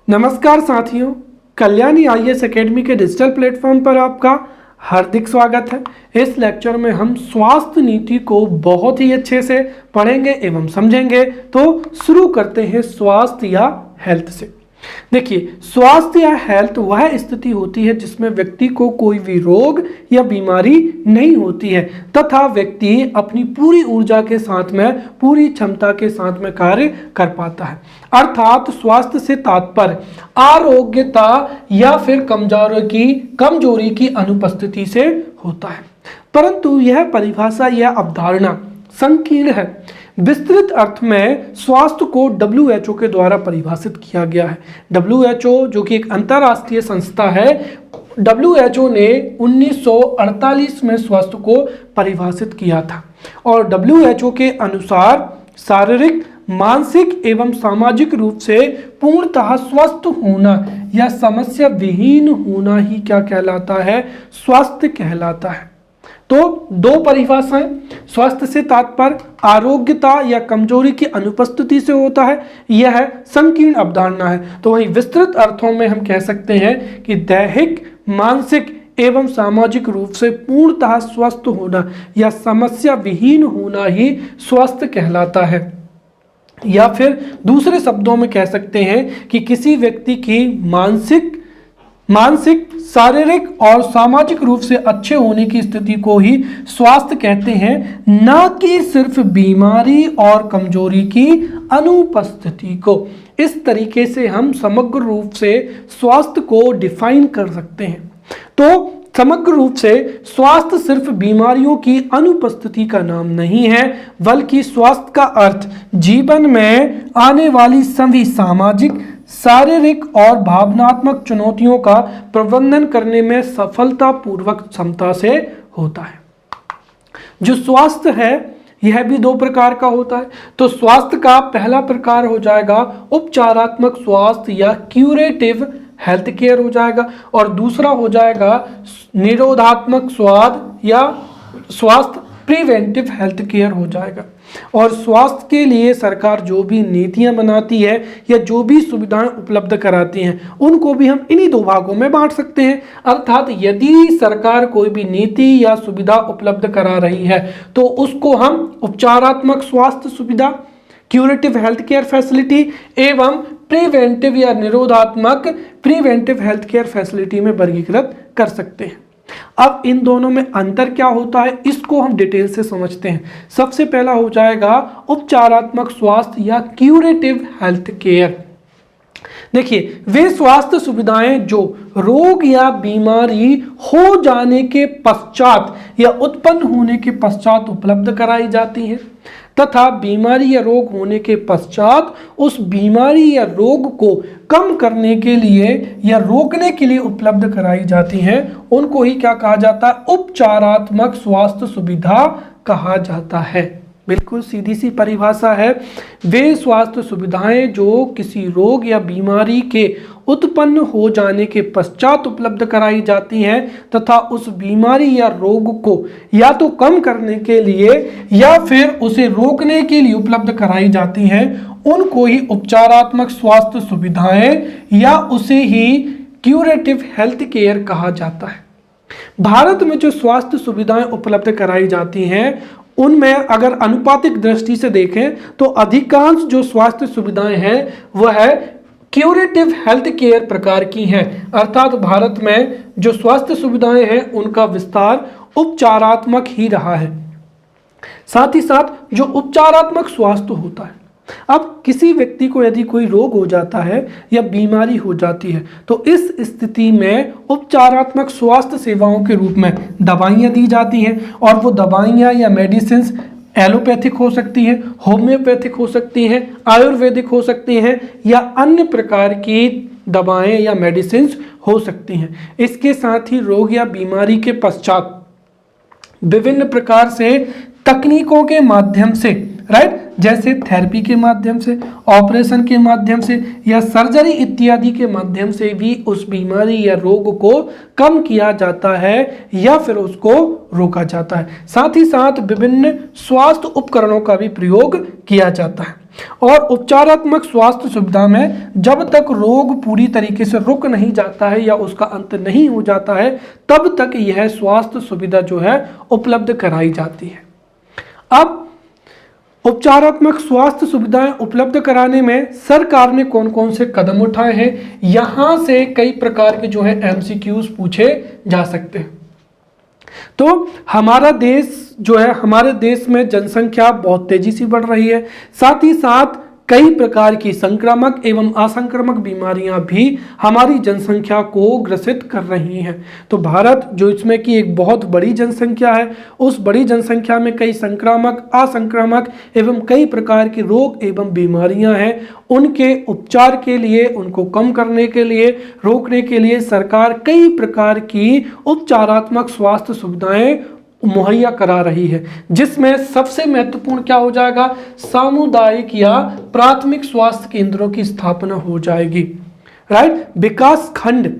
नमस्कार साथियों, Kalyani IAS academy के डिजिटल प्लेटफॉर्म पर आपका हार्दिक स्वागत है। इस लेक्चर में हम स्वास्थ्य नीति को बहुत ही अच्छे से पढ़ेंगे एवं समझेंगे। तो शुरू करते हैं स्वास्थ्य या हेल्थ से। देखिए, स्वास्थ्य या हेल्थ वह स्थिति होती है जिसमें व्यक्ति को कोई भी रोग या बीमारी नहीं होती है तथा व्यक्ति अपनी पूरी ऊर्जा के साथ में, पूरी क्षमता के साथ में कार्य कर पाता है। अर्थात स्वास्थ्य से तात्पर्य आरोग्यता या फिर कमजोरी की अनुपस्थिति से होता है। परंतु यह परिभाषा या अवधारणा संकीर्ण है। विस्तृत अर्थ में स्वास्थ्य को WHO के द्वारा परिभाषित किया गया है। WHO जो कि एक अंतर्राष्ट्रीय संस्था है, WHO ने 1948 में स्वास्थ्य को परिभाषित किया था और WHO के अनुसार शारीरिक, मानसिक एवं सामाजिक रूप से पूर्णतः स्वस्थ होना या समस्या विहीन होना ही क्या कहलाता है? स्वास्थ्य कहलाता है। तो दो परिभाषाएं, स्वास्थ्य से तात्पर्य आरोग्यता या कमजोरी की अनुपस्थिति से होता है, यह संकीर्ण अवधारणा है। तो वहीं विस्तृत अर्थों में हम कह सकते हैं कि दैहिक, मानसिक एवं सामाजिक रूप से पूर्णतः स्वस्थ होना या समस्या विहीन होना ही स्वस्थ कहलाता है। या फिर दूसरे शब्दों में कह सकते हैं कि किसी व्यक्ति की मानसिक, शारीरिक और सामाजिक रूप से अच्छे होने की स्थिति को ही स्वास्थ्य कहते हैं, न कि सिर्फ बीमारी और कमजोरी की अनुपस्थिति को। इस तरीके से हम समग्र रूप से स्वास्थ्य को डिफाइन कर सकते हैं। तो समग्र रूप से स्वास्थ्य सिर्फ बीमारियों की अनुपस्थिति का नाम नहीं है, बल्कि स्वास्थ्य का अर्थ जीवन में आने वाली सभी सामाजिक, शारीरिक और भावनात्मक चुनौतियों का प्रबंधन करने में सफलतापूर्वक क्षमता से होता है। जो स्वास्थ्य है यह भी दो प्रकार का होता है। तो स्वास्थ्य का पहला प्रकार हो जाएगा उपचारात्मक स्वास्थ्य या क्यूरेटिव हेल्थ केयर हो जाएगा, और दूसरा हो जाएगा निरोधात्मक स्वास्थ्य या स्वास्थ्य प्रिवेंटिव हेल्थ केयर हो जाएगा। और स्वास्थ्य के लिए सरकार जो भी नीतियां बनाती है या जो भी सुविधाएं उपलब्ध कराती हैं, उनको भी हम इन्हीं दो भागों में बांट सकते हैं। अर्थात यदि सरकार कोई भी नीति या सुविधा उपलब्ध करा रही है तो उसको हम उपचारात्मक स्वास्थ्य सुविधा, क्यूरेटिव हेल्थ केयर फैसिलिटी एवं प्रिवेंटिव या निरोधात्मक प्रिवेंटिव हेल्थ केयर फैसिलिटी में वर्गीकृत कर सकते हैं। अब इन दोनों में अंतर क्या होता है, इसको हम डिटेल से समझते हैं। सबसे पहला हो जाएगा उपचारात्मक स्वास्थ्य या क्यूरेटिव हेल्थ केयर। देखिए, वे स्वास्थ्य सुविधाएं जो रोग या बीमारी हो जाने के पश्चात या उत्पन्न होने के पश्चात उपलब्ध कराई जाती हैं तथा बीमारी या रोग होने के पश्चात उस बीमारी या रोग को कम करने के लिए या रोकने के लिए उपलब्ध कराई जाती हैं, उनको ही क्या कहा जाता है? उपचारात्मक स्वास्थ्य सुविधा कहा जाता है। बिल्कुल सीधी सी परिभाषा है। वे स्वास्थ्य सुविधाएं जो किसी रोग या बीमारी के उत्पन्न हो जाने के पश्चात उपलब्ध कराई जाती हैं तथा उस बीमारी या रोग को या तो कम करने के लिए या फिर उसे रोकने के लिए उपलब्ध कराई जाती हैं, उनको ही उपचारात्मक स्वास्थ्य सुविधाएं या उसे ही क्यूरेटिव हेल्थ केयर कहा जाता है। भारत में जो स्वास्थ्य सुविधाएं उपलब्ध कराई जाती हैं उनमें अगर अनुपातिक दृष्टि से देखें तो अधिकांश जो स्वास्थ्य सुविधाएं हैं वह क्यूरेटिव हेल्थ केयर प्रकार की हैं। अर्थात भारत में जो स्वास्थ्य सुविधाएं हैं उनका विस्तार उपचारात्मक ही रहा है। साथ ही साथ जो उपचारात्मक स्वास्थ्य होता है, अब किसी व्यक्ति को यदि कोई रोग हो जाता है या बीमारी हो जाती है तो इस स्थिति में उपचारात्मक स्वास्थ्य सेवाओं के रूप में दवाइयाँ दी जाती हैं, और वो दवाइयाँ या मेडिसिन्स एलोपैथिक हो सकती हैं, होम्योपैथिक हो सकती हैं, आयुर्वेदिक हो सकती हैं या अन्य प्रकार की दवाएं या मेडिसिन्स हो सकती हैं। इसके साथ ही रोग या बीमारी के पश्चात विभिन्न प्रकार से तकनीकों के माध्यम से, राइट, जैसे थेरेपी के माध्यम से, ऑपरेशन के माध्यम से या सर्जरी इत्यादि के माध्यम से भी उस बीमारी या रोग को कम किया जाता है या फिर उसको रोका जाता है। साथ ही साथ विभिन्न स्वास्थ्य उपकरणों का भी प्रयोग किया जाता है। और उपचारात्मक स्वास्थ्य सुविधा में जब तक रोग पूरी तरीके से रुक नहीं जाता है या उसका अंत नहीं हो जाता है, तब तक यह स्वास्थ्य सुविधा जो है उपलब्ध कराई जाती है। अब उपचारात्मक स्वास्थ्य सुविधाएं उपलब्ध कराने में सरकार ने कौन कौन से कदम उठाए हैं, यहां से कई प्रकार के जो है एमसीक्यूज पूछे जा सकते हैं। तो हमारा देश जो है, हमारे देश में जनसंख्या बहुत तेजी से बढ़ रही है, साथ ही साथ कई प्रकार की संक्रामक एवं असंक्रामक बीमारियां भी हमारी जनसंख्या को ग्रसित कर रही हैं। तो भारत जो इसमें की एक बहुत बड़ी जनसंख्या है, उस बड़ी जनसंख्या में कई संक्रामक, असंक्रामक एवं कई प्रकार के रोग एवं बीमारियां हैं। उनके उपचार के लिए, उनको कम करने के लिए, रोकने के लिए सरकार कई प्रकार की उपचारात्मक स्वास्थ्य सुविधाएं मुहैया करा रही है, जिसमें सबसे महत्वपूर्ण क्या हो जाएगा, सामुदायिक या प्राथमिक स्वास्थ्य केंद्रों की स्थापना हो जाएगी। राइट, विकास खंड,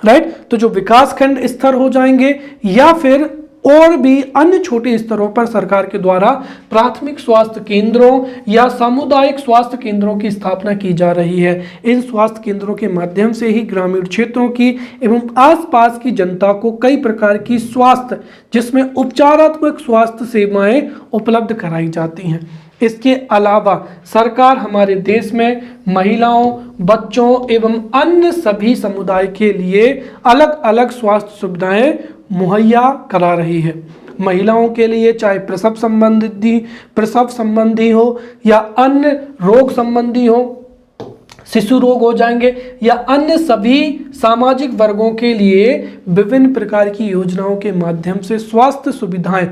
राइट, तो जो विकास खंड स्तर हो जाएंगे या फिर और भी अन्य छोटे स्तरों पर सरकार के द्वारा प्राथमिक स्वास्थ्य केंद्रों या सामुदायिक स्वास्थ्य केंद्रों की स्थापना की जा रही है। इन स्वास्थ्य केंद्रों के माध्यम से ही ग्रामीण क्षेत्रों की एवं आसपास की जनता को कई प्रकार की स्वास्थ्य, जिसमें उपचारात्मक स्वास्थ्य सेवाएं उपलब्ध कराई जाती हैं। इसके अलावा सरकार हमारे देश में महिलाओं, बच्चों एवं अन्य सभी समुदाय के लिए अलग अलग स्वास्थ्य सुविधाएं मुहैया करा रही है। महिलाओं के लिए चाहे प्रसव संबंधी हो या अन्य रोग संबंधी हो, शिशु रोग हो जाएंगे या अन्य सभी सामाजिक वर्गों के लिए विभिन्न प्रकार की योजनाओं के माध्यम से स्वास्थ्य सुविधाएं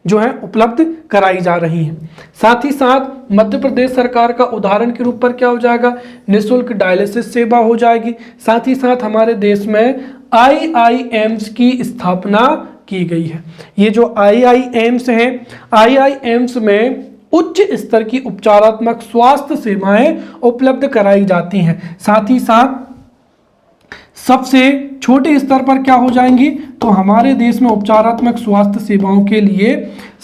जो है उपलब्ध कराई जा रही हैं। साथ ही साथ मध्य प्रदेश सरकार का उदाहरण के रूप पर क्या हो जाएगा, निःशुल्क डायलिसिस सेवा हो जाएगी। साथ ही साथ हमारे देश में आईआईएम्स की स्थापना की गई है। ये जो आईआईएम्स हैं, आईआईएम्स में उच्च स्तर की उपचारात्मक स्वास्थ्य सेवाएं उपलब्ध कराई जाती हैं। साथ ही साथ सबसे छोटे स्तर पर क्या हो जाएंगी, तो हमारे देश में उपचारात्मक स्वास्थ्य सेवाओं के लिए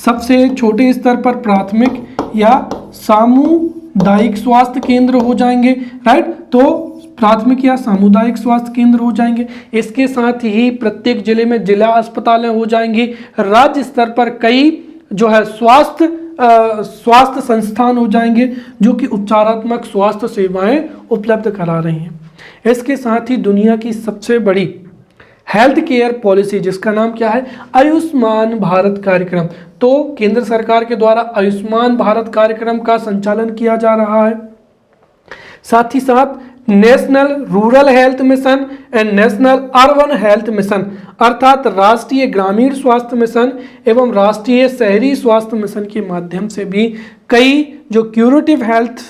सबसे छोटे स्तर पर प्राथमिक या सामुदायिक स्वास्थ्य केंद्र हो जाएंगे। राइट, तो प्राथमिक या सामुदायिक स्वास्थ्य केंद्र हो जाएंगे। इसके साथ ही प्रत्येक जिले में जिला अस्पतालें हो जाएंगी। राज्य स्तर पर कई जो है स्वास्थ्य संस्थान हो जाएंगे जो कि उपचारात्मक स्वास्थ्य सेवाएं उपलब्ध करा रही हैं। इसके साथ ही दुनिया की सबसे बड़ी हेल्थ केयर पॉलिसी, जिसका नाम क्या है, आयुष्मान भारत कार्यक्रम, तो केंद्र सरकार के द्वारा आयुष्मान भारत कार्यक्रम का संचालन किया जा रहा है। साथ ही साथ national rural health mission and national urban health mission, अर्थात राष्ट्रीय ग्रामीण स्वास्थ्य मिशन एवं राष्ट्रीय शहरी स्वास्थ्य मिशन के माध्यम से भी कई जो क्यूरेटिव हेल्थ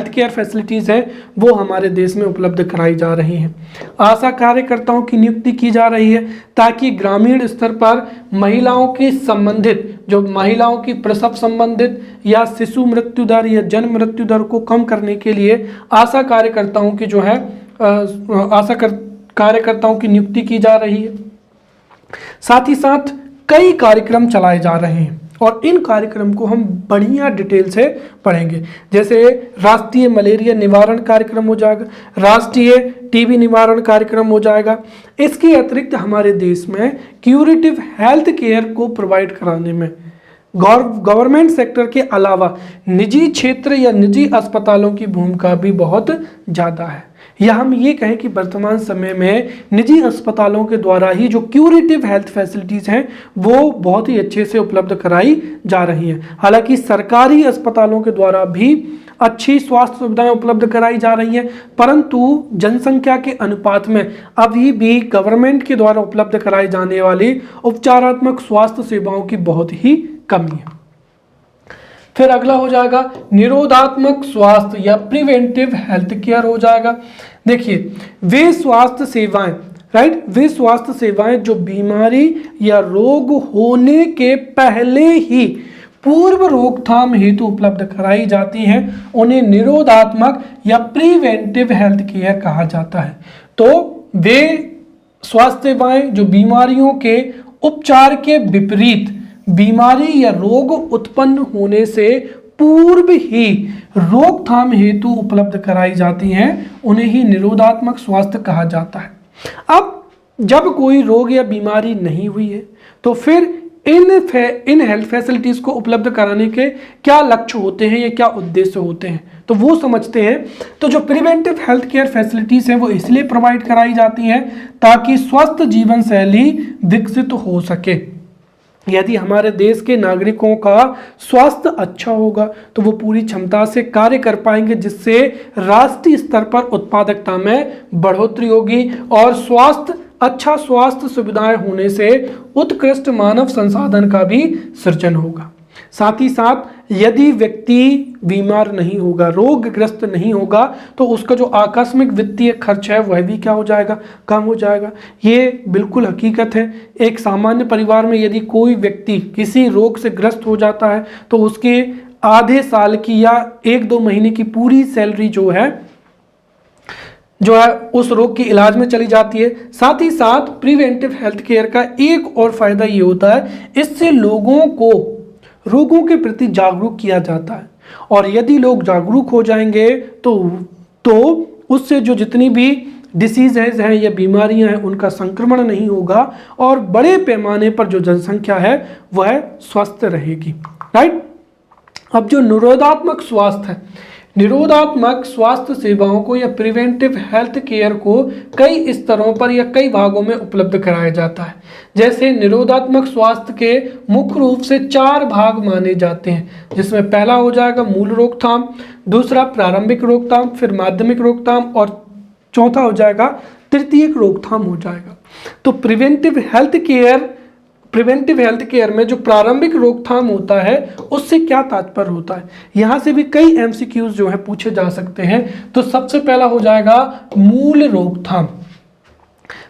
केयर फैसिलिटीज़ हैं वो हमारे देश में उपलब्ध कराई जा रही हैं। आशा कार्यकर्ताओं की नियुक्ति की जा रही है ताकि ग्रामीण स्तर पर महिलाओं की संबंधित, जो महिलाओं की प्रसव संबंधित या शिशु मृत्यु दर या जन्म मृत्यु दर को कम करने के लिए आशा कार्यकर्ताओं की जो है कार्यकर्ताओं की नियुक्ति की जा रही है। साथ ही साथ कई कार्यक्रम चलाए जा रहे हैं और इन कार्यक्रम को हम बढ़िया डिटेल से पढ़ेंगे। जैसे राष्ट्रीय मलेरिया निवारण कार्यक्रम हो जाएगा, राष्ट्रीय टीबी निवारण कार्यक्रम हो जाएगा। इसके अतिरिक्त हमारे देश में क्यूरेटिव हेल्थ केयर को प्रोवाइड कराने में गवर्नमेंट सेक्टर के अलावा निजी क्षेत्र या निजी अस्पतालों की भूमिका भी बहुत ज़्यादा है। या हम ये कहें कि वर्तमान समय में निजी अस्पतालों के द्वारा ही जो क्यूरेटिव हेल्थ फैसिलिटीज़ हैं वो बहुत ही अच्छे से उपलब्ध कराई जा रही हैं। हालांकि सरकारी अस्पतालों के द्वारा भी अच्छी स्वास्थ्य सुविधाएं उपलब्ध कराई जा रही हैं, परंतु जनसंख्या के अनुपात में अभी भी गवर्नमेंट के द्वारा उपलब्ध कराई जाने वाली उपचारात्मक स्वास्थ्य सेवाओं की बहुत ही कमी है। फिर अगला हो जाएगा निरोधात्मक स्वास्थ्य या प्रिवेंटिव हेल्थ केयर हो जाएगा। देखिए, वे स्वास्थ्य सेवाएं, राइट, वे स्वास्थ्य सेवाएं जो बीमारी या रोग होने के पहले ही पूर्व रोकथाम हेतु उपलब्ध कराई जाती हैं, उन्हें निरोधात्मक या प्रिवेंटिव हेल्थ केयर कहा जाता है। तो वे स्वास्थ्य सेवाएं जो बीमारियों के उपचार के विपरीत बीमारी या रोग उत्पन्न होने से पूर्व ही रोकथाम हेतु उपलब्ध कराई जाती हैं, उन्हें ही निरोधात्मक स्वास्थ्य कहा जाता है। अब जब कोई रोग या बीमारी नहीं हुई है तो फिर इन हेल्थ फैसिलिटीज को उपलब्ध कराने के क्या लक्ष्य होते हैं या क्या उद्देश्य होते हैं, तो वो समझते हैं। तो जो प्रिवेंटिव हेल्थ केयर फैसिलिटीज हैं वो इसलिए प्रोवाइड कराई जाती हैं ताकि स्वस्थ जीवन शैली विकसित हो सके। यदि हमारे देश के नागरिकों का स्वास्थ्य अच्छा होगा तो वो पूरी क्षमता से कार्य कर पाएंगे, जिससे राष्ट्रीय स्तर पर उत्पादकता में बढ़ोतरी होगी और अच्छा स्वास्थ्य सुविधाएं होने से उत्कृष्ट मानव संसाधन का भी सृजन होगा। साथ ही साथ यदि व्यक्ति बीमार नहीं होगा, रोगग्रस्त नहीं होगा, तो उसका जो आकस्मिक वित्तीय खर्च है वह भी क्या हो जाएगा, कम हो जाएगा। ये बिल्कुल हकीकत है। एक सामान्य परिवार में यदि कोई व्यक्ति किसी रोग से ग्रस्त हो जाता है तो उसके आधे साल की या 1-2 महीने की पूरी सैलरी जो है उस रोग के इलाज में चली जाती है। साथ ही साथ प्रिवेंटिव हेल्थ केयर का एक और फायदा ये होता है, इससे लोगों को रोगों के प्रति जागरूक किया जाता है, और यदि लोग जागरूक हो जाएंगे तो उससे जो जितनी भी डिसीजेज हैं या बीमारियां हैं उनका संक्रमण नहीं होगा और बड़े पैमाने पर जो जनसंख्या है वह स्वस्थ रहेगी। राइट। अब जो निरोधात्मक स्वास्थ्य है, निरोधात्मक स्वास्थ्य सेवाओं को या प्रिवेंटिव हेल्थ केयर को कई स्तरों पर या कई भागों में उपलब्ध कराया जाता है। जैसे निरोधात्मक स्वास्थ्य के मुख्य रूप से 4 भाग माने जाते हैं, जिसमें पहला हो जाएगा मूल रोकथाम, दूसरा प्रारंभिक रोकथाम, फिर माध्यमिक रोकथाम और चौथा हो जाएगा तृतीयक रोकथाम हो जाएगा। तो प्रिवेंटिव हेल्थ केयर में जो प्रारंभिक रोकथाम होता है उससे क्या तात्पर्य होता है, यहां से भी कई एमसीक्यूज जो है पूछे जा सकते हैं। तो सबसे पहला हो जाएगा मूल रोकथाम।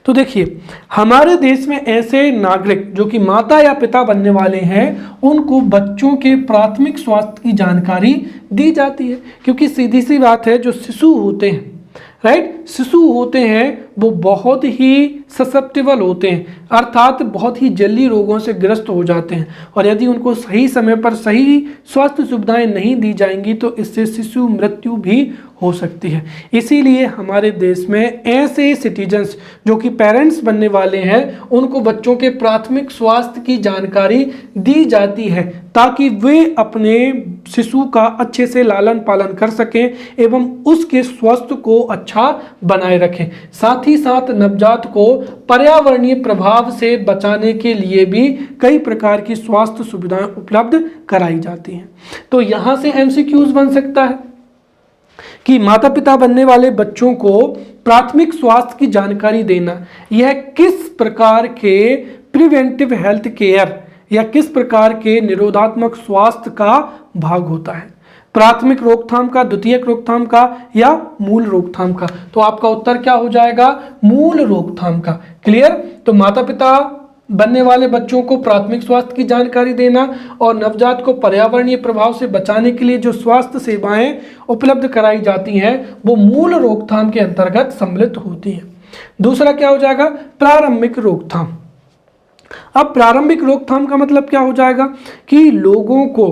तो देखिए, हमारे देश में ऐसे नागरिक जो कि माता या पिता बनने वाले हैं उनको बच्चों के प्राथमिक स्वास्थ्य की जानकारी दी जाती है, क्योंकि सीधी सी बात है, जो शिशु होते हैं, राइट, शिशु होते हैं वो बहुत ही ससेप्टेबल होते हैं, अर्थात बहुत ही जल्दी रोगों से ग्रस्त हो जाते हैं, और यदि उनको सही समय पर सही स्वास्थ्य सुविधाएं नहीं दी जाएंगी तो इससे शिशु मृत्यु भी हो सकती है। इसीलिए हमारे देश में ऐसे सिटीजन्स जो कि पेरेंट्स बनने वाले हैं उनको बच्चों के प्राथमिक स्वास्थ्य की जानकारी दी जाती है ताकि वे अपने शिशु का अच्छे से लालन पालन कर सकें एवं उसके स्वास्थ्य को अच्छा बनाए रखें। साथ ही साथ नवजात को पर्यावरणीय प्रभाव से बचाने के लिए भी कई प्रकार की स्वास्थ्य सुविधाएं उपलब्ध कराई जाती हैं। तो यहां से एमसीक्यूज बन सकता है कि माता पिता बनने वाले बच्चों को प्राथमिक स्वास्थ्य की जानकारी देना, यह किस प्रकार के प्रिवेंटिव हेल्थ केयर या किस प्रकार के निरोधात्मक स्वास्थ्य का भाग होता है, प्राथमिक रोकथाम का, द्वितीयक रोकथाम का या मूल रोकथाम का। तो आपका उत्तर क्या हो जाएगा, मूल रोकथाम का। क्लियर। तो माता पिता बनने वाले बच्चों को प्राथमिक स्वास्थ्य की जानकारी देना और नवजात को पर्यावरणीय प्रभाव से बचाने के लिए जो स्वास्थ्य सेवाएं उपलब्ध कराई जाती हैं वो मूल रोकथाम के अंतर्गत सम्मिलित होती हैं। दूसरा क्या हो जाएगा, प्रारंभिक रोकथाम। अब प्रारंभिक रोकथाम का मतलब क्या हो जाएगा कि लोगों को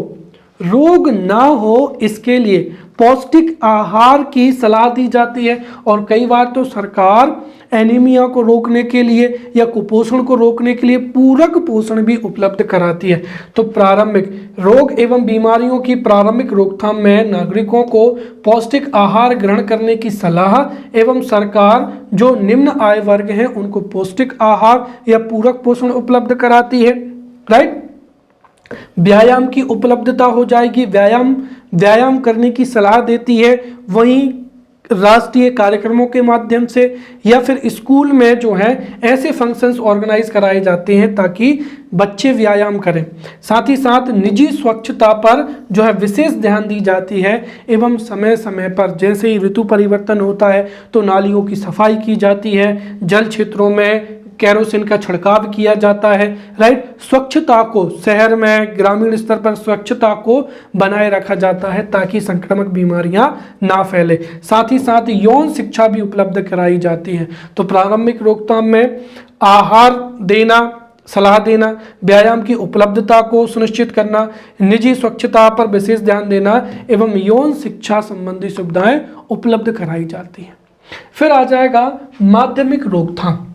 रोग ना हो इसके लिए पौष्टिक आहार की सलाह दी जाती है, और कई बार तो सरकार एनीमिया को रोकने के लिए या कुपोषण को रोकने के लिए पूरक पोषण भी उपलब्ध कराती है। तो प्रारंभिक रोग एवं बीमारियों की प्रारंभिक रोकथाम में नागरिकों को पौष्टिक आहार ग्रहण करने की सलाह एवं सरकार जो निम्न आय वर्ग हैं उनको पौष्टिक आहार या पूरक पोषण उपलब्ध कराती है। राइट। व्यायाम की उपलब्धता हो जाएगी, व्यायाम करने की सलाह देती है, वहीं राष्ट्रीय कार्यक्रमों के माध्यम से या फिर स्कूल में जो है ऐसे फंक्शंस ऑर्गेनाइज कराए जाते हैं ताकि बच्चे व्यायाम करें। साथ ही साथ निजी स्वच्छता पर जो है विशेष ध्यान दी जाती है एवं समय समय पर जैसे ही ऋतु परिवर्तन होता है तो नालियों की सफाई की जाती है, जल क्षेत्रों में केरोसिन का छिड़काव किया जाता है। राइट। स्वच्छता को शहर में ग्रामीण स्तर पर स्वच्छता को बनाए रखा जाता है ताकि संक्रामक बीमारियां ना फैले। साथ ही साथ यौन शिक्षा भी उपलब्ध कराई जाती है। तो प्रारंभिक रोकथाम में आहार देना, सलाह देना, व्यायाम की उपलब्धता को सुनिश्चित करना, निजी स्वच्छता पर विशेष ध्यान देना एवं यौन शिक्षा संबंधी सुविधाएं उपलब्ध कराई जाती हैं। फिर आ जाएगा माध्यमिक रोकथाम।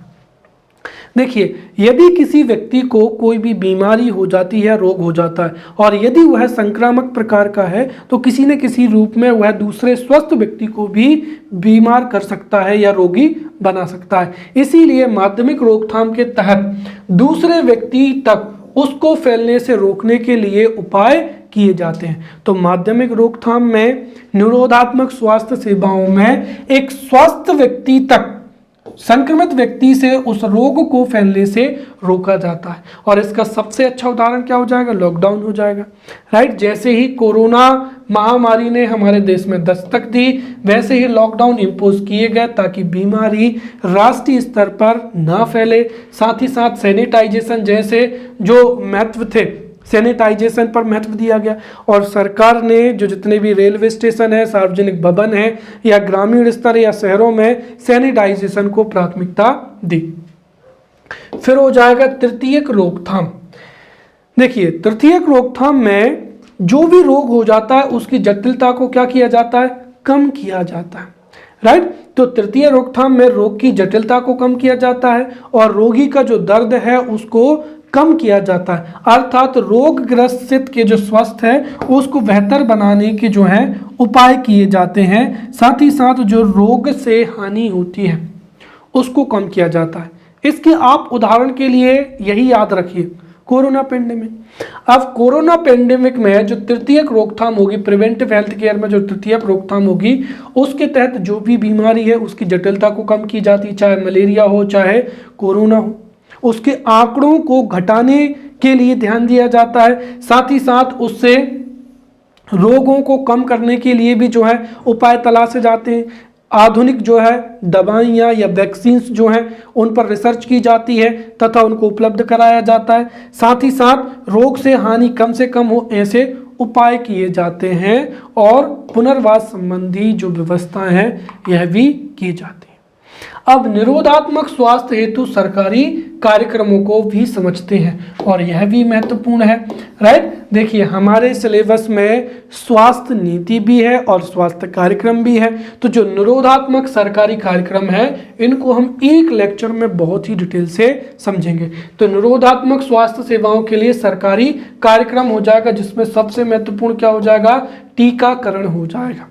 देखिए, यदि किसी व्यक्ति को कोई भी बीमारी हो जाती है, रोग हो जाता है, और यदि वह संक्रामक प्रकार का है तो किसी न किसी रूप में वह दूसरे स्वस्थ व्यक्ति को भी बीमार कर सकता है या रोगी बना सकता है। इसीलिए माध्यमिक रोकथाम के तहत दूसरे व्यक्ति तक उसको फैलने से रोकने के लिए उपाय किए जाते हैं। तो माध्यमिक रोकथाम में निरोधात्मक स्वास्थ्य सेवाओं में एक स्वस्थ व्यक्ति तक संक्रमित व्यक्ति से उस रोग को फैलने से रोका जाता है। और इसका सबसे अच्छा उदाहरण क्या हो जाएगा? लॉकडाउन हो जाएगा, राइट। जैसे ही कोरोना महामारी ने हमारे देश में दस्तक दी, वैसे ही लॉकडाउन इम्पोज किए गए ताकि बीमारी राष्ट्रीय स्तर पर ना फैले। साथ ही साथ सैनिटाइजेशन जैसे जो महत्व थे, सैनिटाइजेशन पर महत्व दिया गया, और सरकार ने जो जितने भी रेलवे स्टेशन है, सार्वजनिक भवन है, या ग्रामीण स्तर या शहरों में सैनिटाइजेशन को प्राथमिकता दी। फिर हो जाएगा तृतीयक रोकथाम। देखिए, तृतीयक रोकथाम में जो भी रोग हो जाता है उसकी जटिलता को क्या किया जाता है? कम किया जाता है, राइट। तो तृतीय रोकथाम में रोग की जटिलता को कम किया जाता है और रोगी का जो दर्द है उसको कम किया जाता है। अर्थात रोगग्रसित के जो स्वस्थ है उसको बेहतर बनाने के जो है उपाय किए जाते हैं। साथ ही साथ जो रोग से हानि होती है उसको कम किया जाता है। इसके आप उदाहरण के लिए यही याद रखिए, कोरोना पेंडेमिक। अब कोरोना पेंडेमिक में जो तृतीयक रोकथाम होगी, प्रिवेंटिव हेल्थ केयर में जो तृतीयक रोकथाम होगी, उसके तहत जो भी बीमारी है उसकी जटिलता को कम की जाती है, चाहे मलेरिया हो चाहे कोरोना हो। उसके आंकड़ों को घटाने के लिए ध्यान दिया जाता है। साथ ही साथ उससे रोगों को कम करने के लिए भी जो है उपाय तलाशे जाते हैं। आधुनिक जो है दवाइयाँ या वैक्सीन्स जो हैं उन पर रिसर्च की जाती है तथा उनको उपलब्ध कराया जाता है। साथ ही साथ रोग से हानि कम से कम हो ऐसे उपाय किए जाते हैं और पुनर्वास संबंधी जो व्यवस्थाएं हैं यह भी की जाती है। अब निरोधात्मक स्वास्थ्य हेतु सरकारी कार्यक्रमों को भी समझते हैं और यह भी महत्वपूर्ण है, राइट। देखिए, हमारे सिलेबस में स्वास्थ्य नीति भी है और स्वास्थ्य कार्यक्रम भी है। तो जो निरोधात्मक सरकारी कार्यक्रम है इनको हम एक लेक्चर में बहुत ही डिटेल से समझेंगे। तो निरोधात्मक स्वास्थ्य सेवाओं के लिए सरकारी कार्यक्रम हो जाएगा, जिसमें सबसे महत्वपूर्ण क्या हो जाएगा? टीकाकरण हो जाएगा,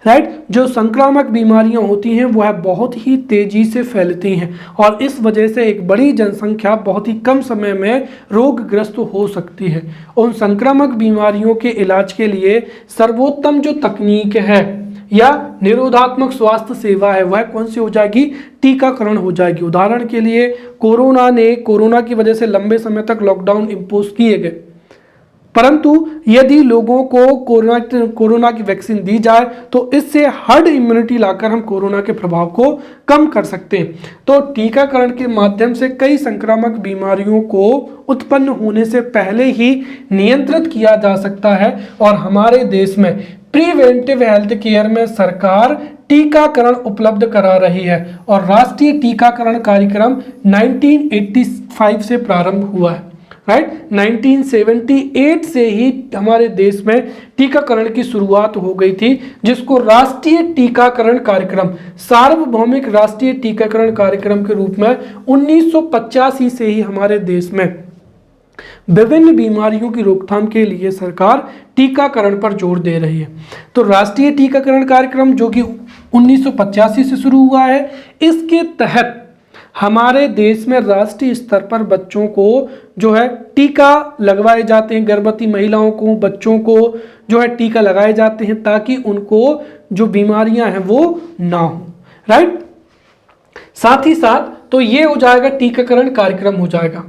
राइट। जो संक्रामक बीमारियां होती हैं वह बहुत ही तेजी से फैलती हैं और इस वजह से एक बड़ी जनसंख्या बहुत ही कम समय में रोगग्रस्त हो सकती है। उन संक्रामक बीमारियों के इलाज के लिए सर्वोत्तम जो तकनीक है या निरोधात्मक स्वास्थ्य सेवा है वह कौन सी हो जाएगी? टीकाकरण हो जाएगी। उदाहरण के लिए कोरोना की वजह से लंबे समय तक लॉकडाउन इम्पोज किए गए, परंतु यदि लोगों को कोरोना की वैक्सीन दी जाए तो इससे हर्ड इम्यूनिटी लाकर हम कोरोना के प्रभाव को कम कर सकते हैं। तो टीकाकरण के माध्यम से कई संक्रामक बीमारियों को उत्पन्न होने से पहले ही नियंत्रित किया जा सकता है और हमारे देश में प्रिवेंटिव हेल्थ केयर में सरकार टीकाकरण उपलब्ध करा रही है और राष्ट्रीय टीकाकरण कार्यक्रम 1985 से प्रारंभ हुआ है, राइट। 1978 से ही हमारे देश में टीकाकरण की शुरुआत हो गई थी, जिसको राष्ट्रीय टीकाकरण कार्यक्रम, सार्वभौमिक राष्ट्रीय टीकाकरण कार्यक्रम के रूप में 1985 से ही हमारे देश में विभिन्न बीमारियों की रोकथाम के लिए सरकार टीकाकरण पर जोर दे रही है। तो राष्ट्रीय टीकाकरण कार्यक्रम जो कि 1985 से शुरू हुआ है, इसके तहत हमारे देश में राष्ट्रीय स्तर पर बच्चों को जो है टीका लगवाए जाते हैं। गर्भवती महिलाओं को, बच्चों को जो है टीका लगाए जाते हैं ताकि उनको जो बीमारियां हैं वो ना हो, राइट। साथ ही साथ तो ये हो जाएगा टीकाकरण कार्यक्रम हो जाएगा।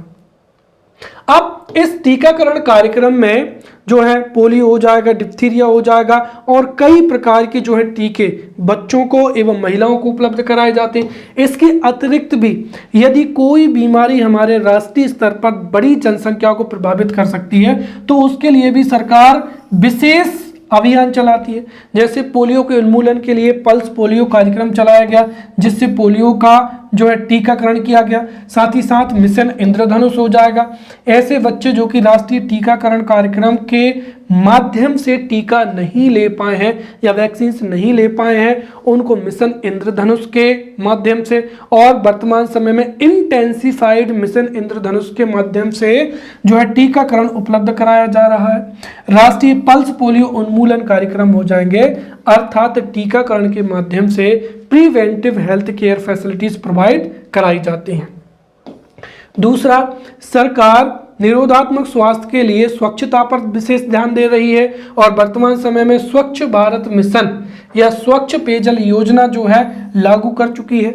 अब इस टीकाकरण कार्यक्रम में जो है पोलियो हो जाएगा, डिप्थीरिया हो जाएगा और कई प्रकार के जो है टीके बच्चों को एवं महिलाओं को उपलब्ध कराए जाते हैं। इसके अतिरिक्त भी यदि कोई बीमारी हमारे राष्ट्रीय स्तर पर बड़ी जनसंख्या को प्रभावित कर सकती है तो उसके लिए भी सरकार विशेष अभियान चलाती है। जैसे पोलियो के उन्मूलन के लिए पल्स पोलियो कार्यक्रम चलाया गया, जिससे पोलियो का जो है टीकाकरण किया गया। साथ ही साथ मिशन इंद्रधनुष हो जाएगा। ऐसे बच्चे जो कि राष्ट्रीय टीकाकरण कार्यक्रम के माध्यम से टीका नहीं ले पाए हैं या वैक्सीन नहीं ले पाए हैं, उनको मिशन इंद्रधनुष के माध्यम से और वर्तमान समय में इंटेंसिफाइड मिशन इंद्रधनुष के माध्यम से जो है टीकाकरण उपलब्ध कराया जा रहा है। राष्ट्रीय पल्स पोलियो उन्मूलन कार्यक्रम हो जाएंगे, अर्थात टीकाकरण के माध्यम से preventive health care facilities provide कराई जाती हैं। दूसरा, सरकार निरोधात्मक स्वास्थ्य के लिए स्वच्छता पर विशेष ध्यान दे रही है और वर्तमान समय में स्वच्छ भारत मिशन या स्वच्छ पेयजल योजना जो है लागू कर चुकी है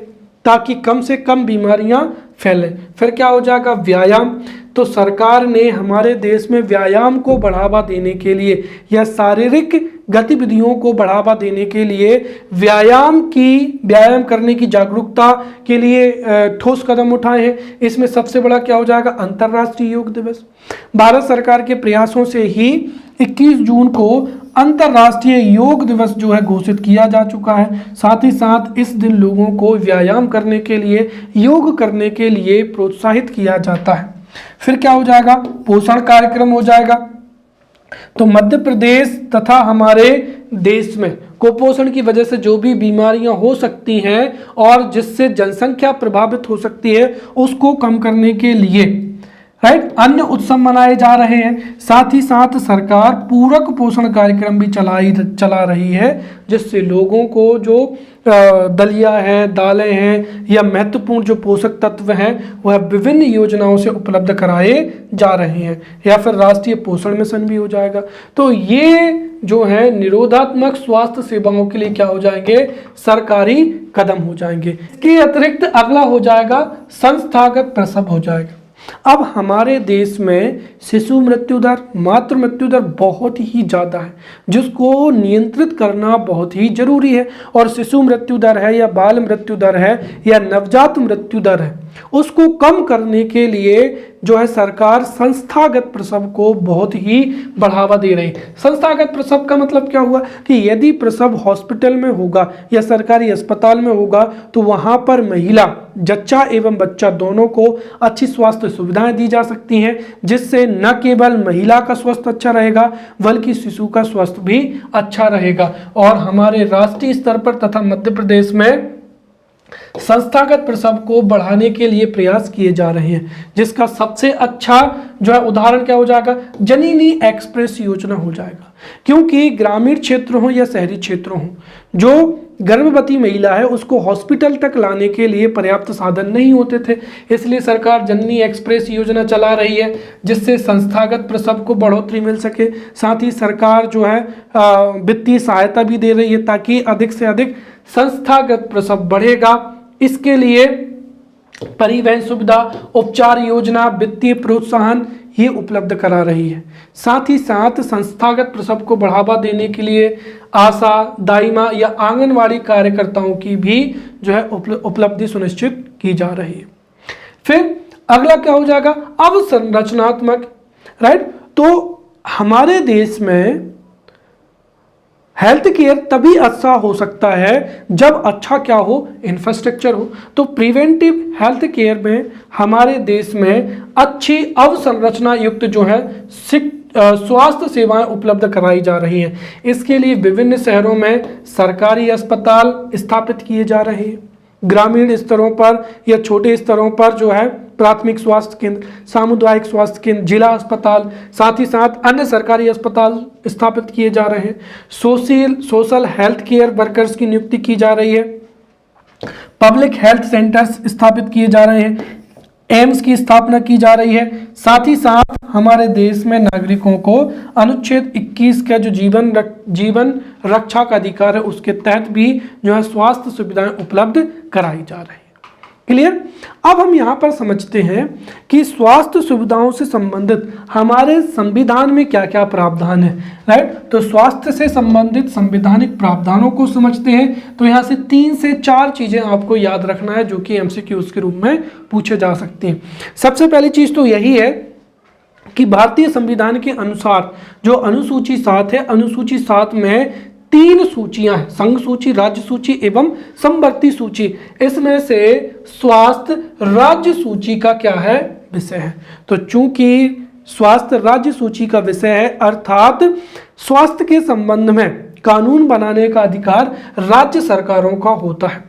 ताकि कम से कम बीमारियां फैलें। फिर क्या हो जाएगा, व्यायाम। तो सरकार ने हमारे देश में व्यायाम को बढ़ावा देने के लिए या शारीरिक गतिविधियों को बढ़ावा देने के लिए व्यायाम करने की जागरूकता के लिए ठोस कदम उठाए हैं। इसमें सबसे बड़ा क्या हो जाएगा, अंतर्राष्ट्रीय योग दिवस। भारत सरकार के प्रयासों से ही 21 जून को अंतर्राष्ट्रीय योग दिवस जो है घोषित किया जा चुका है। साथ ही साथ इस दिन लोगों को व्यायाम करने के लिए, योग करने के लिए प्रोत्साहित किया जाता है। फिर क्या हो जाएगा, पोषण कार्यक्रम हो जाएगा। तो मध्य प्रदेश तथा हमारे देश में कुपोषण की वजह से जो भी बीमारियां हो सकती हैं और जिससे जनसंख्या प्रभावित हो सकती है, उसको कम करने के लिए अन्न उत्सव मनाए जा रहे हैं। साथ ही साथ सरकार पूरक पोषण कार्यक्रम भी चला रही है, जिससे लोगों को जो दलिया है, दालें हैं या महत्वपूर्ण जो पोषक तत्व हैं वह विभिन्न योजनाओं से उपलब्ध कराए जा रहे हैं। या फिर राष्ट्रीय पोषण मिशन भी हो जाएगा। तो ये जो है निरोधात्मक स्वास्थ्य सेवाओं के लिए क्या हो जाएंगे, सरकारी कदम हो जाएंगे। इसके अतिरिक्त अगला हो जाएगा संस्थागत प्रसव हो जाएगा। अब हमारे देश में शिशु मृत्यु दर, मातृ मृत्यु दर बहुत ही ज़्यादा है, जिसको नियंत्रित करना बहुत ही जरूरी है। और शिशु मृत्यु दर है या बाल मृत्यु दर है या नवजात मृत्यु दर है, उसको कम करने के लिए जो है सरकार संस्थागत प्रसव को बहुत ही बढ़ावा दे रही है। संस्थागत प्रसव का मतलब क्या हुआ कि यदि प्रसव हॉस्पिटल में होगा या सरकारी अस्पताल में होगा तो वहां पर महिला, जच्चा एवं बच्चा दोनों को अच्छी स्वास्थ्य सुविधाएं दी जा सकती हैं, जिससे न केवल महिला का स्वास्थ्य अच्छा रहेगा बल्कि शिशु का स्वास्थ्य भी अच्छा रहेगा। और हमारे राष्ट्रीय स्तर पर तथा मध्य प्रदेश में संस्थागत प्रसव को बढ़ाने के लिए प्रयास किए जा रहे हैं, जिसका सबसे अच्छा जो है उदाहरण क्या हो जाएगा, जननी एक्सप्रेस योजना हो जाएगा। क्योंकि ग्रामीण क्षेत्र हो या शहरी क्षेत्र हो, जो गर्भवती महिला है उसको हॉस्पिटल तक लाने के लिए पर्याप्त साधन नहीं होते थे, इसलिए सरकार जननी एक्सप्रेस योजना चला रही है, जिससे संस्थागत प्रसव को बढ़ोतरी मिल सके। साथ ही सरकार जो है वित्तीय सहायता भी दे रही है ताकि अधिक से अधिक संस्थागत प्रसव बढ़ेगा। इसके लिए परिवहन सुविधा, उपचार योजना, वित्तीय प्रोत्साहन ये उपलब्ध करा रही है। साथ ही साथ संस्थागत प्रसव को बढ़ावा देने के लिए आशा, दाइमा या आंगनवाड़ी कार्यकर्ताओं की भी जो है उपलब्धि सुनिश्चित की जा रही है। फिर अगला क्या हो जाएगा, अवसंरचनात्मक। तो हमारे देश में हेल्थ केयर तभी अच्छा हो सकता है जब अच्छा क्या हो, इंफ्रास्ट्रक्चर हो। तो प्रिवेंटिव हेल्थ केयर में हमारे देश में अच्छी अवसंरचना युक्त जो है स्वास्थ्य सेवाएं उपलब्ध कराई जा रही हैं। इसके लिए विभिन्न शहरों में सरकारी अस्पताल स्थापित किए जा रहे हैं। ग्रामीण स्तरों पर या छोटे स्तरों पर जो है प्राथमिक स्वास्थ्य केंद्र, सामुदायिक स्वास्थ्य केंद्र, जिला अस्पताल, साथ ही साथ अन्य सरकारी अस्पताल स्थापित किए जा रहे हैं। सोशल हेल्थ केयर वर्कर्स की नियुक्ति की जा रही है। पब्लिक हेल्थ सेंटर्स स्थापित किए जा रहे हैं। एम्स की स्थापना की जा रही है। साथ ही साथ हमारे देश में नागरिकों को अनुच्छेद 21 का जो जीवन रक्षा का अधिकार है उसके तहत भी जो है स्वास्थ्य सुविधाएं उपलब्ध कराई जा रही है। क्लियर। अब हम यहाँ पर समझते हैं कि स्वास्थ्य सुविधाओं से संबंधित हमारे संविधान में क्या क्या प्रावधान है। राइट। तो स्वास्थ्य से संबंधित संवैधानिक प्रावधानों को समझते हैं। तो यहाँ से 3 से 4 चीजें आपको याद रखना है जो कि MCQs के रूप में पूछे जा सकती हैं। सबसे पहली चीज तो यही है कि भारतीय संविधान के अनुसार जो अनुसूची 7 है, अनुसूची 7 में 3 सूचियां हैं, संघ सूची, राज्य सूची एवं समवर्ती सूची। इसमें से स्वास्थ्य राज्य सूची का क्या है, विषय है। तो चूंकि स्वास्थ्य राज्य सूची का विषय है, अर्थात स्वास्थ्य के संबंध में कानून बनाने का अधिकार राज्य सरकारों का होता है।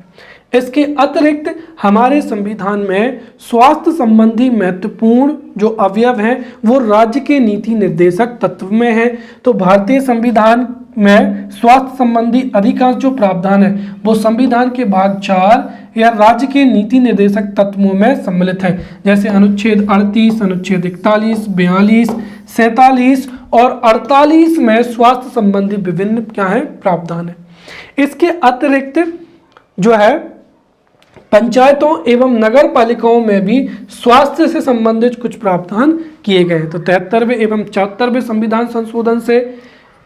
इसके अतिरिक्त हमारे संविधान में स्वास्थ्य संबंधी महत्वपूर्ण जो अवयव हैं वो राज्य के नीति निर्देशक तत्व में है। तो भारतीय संविधान में स्वास्थ्य संबंधी अधिकांश जो प्रावधान है वो संविधान के भाग 4 या राज्य के नीति निर्देशक तत्वों में सम्मिलित है, जैसे अनुच्छेद 38, अनुच्छेद 41, 42, 47 और 48 में स्वास्थ्य संबंधी विभिन्न क्या है, प्रावधान है। इसके अतिरिक्त जो है पंचायतों एवं नगर पालिकाओं में भी स्वास्थ्य से संबंधित कुछ प्रावधान किए गए। तो 73वें एवं 74वें संविधान संशोधन से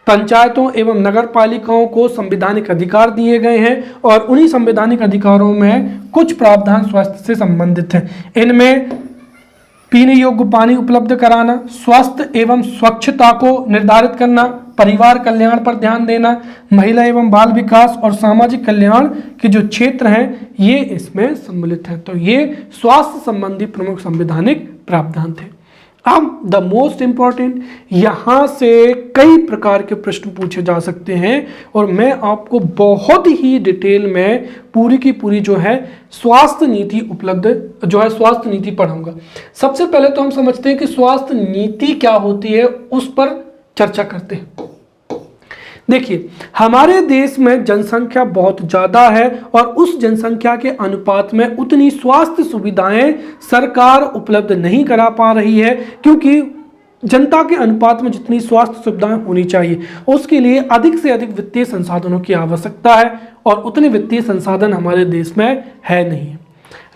पंचायतों एवं नगर पालिकाओं को संवैधानिक अधिकार दिए गए हैं और उन्हीं संवैधानिक अधिकारों में कुछ प्रावधान स्वास्थ्य से संबंधित हैं। इनमें पीने योग्य पानी उपलब्ध कराना, स्वास्थ्य एवं स्वच्छता को निर्धारित करना, परिवार कल्याण पर ध्यान देना, महिला एवं बाल विकास और सामाजिक कल्याण के जो क्षेत्र हैं ये इसमें सम्मिलित हैं। तो ये स्वास्थ्य संबंधी प्रमुख संवैधानिक प्रावधान थे। अब द मोस्ट इंपॉर्टेंट, यहाँ से कई प्रकार के प्रश्न पूछे जा सकते हैं और मैं आपको बहुत ही डिटेल में पूरी की पूरी जो है स्वास्थ्य नीति उपलब्ध जो है स्वास्थ्य नीति पढ़ाऊंगा। सबसे पहले तो हम समझते हैं कि स्वास्थ्य नीति क्या होती है, उस पर चर्चा करते हैं। देखिए, हमारे देश में जनसंख्या बहुत ज़्यादा है और उस जनसंख्या के अनुपात में उतनी स्वास्थ्य सुविधाएं सरकार उपलब्ध नहीं करा पा रही है, क्योंकि जनता के अनुपात में जितनी स्वास्थ्य सुविधाएं होनी चाहिए उसके लिए अधिक से अधिक वित्तीय संसाधनों की आवश्यकता है और उतने वित्तीय संसाधन हमारे देश में है नहीं,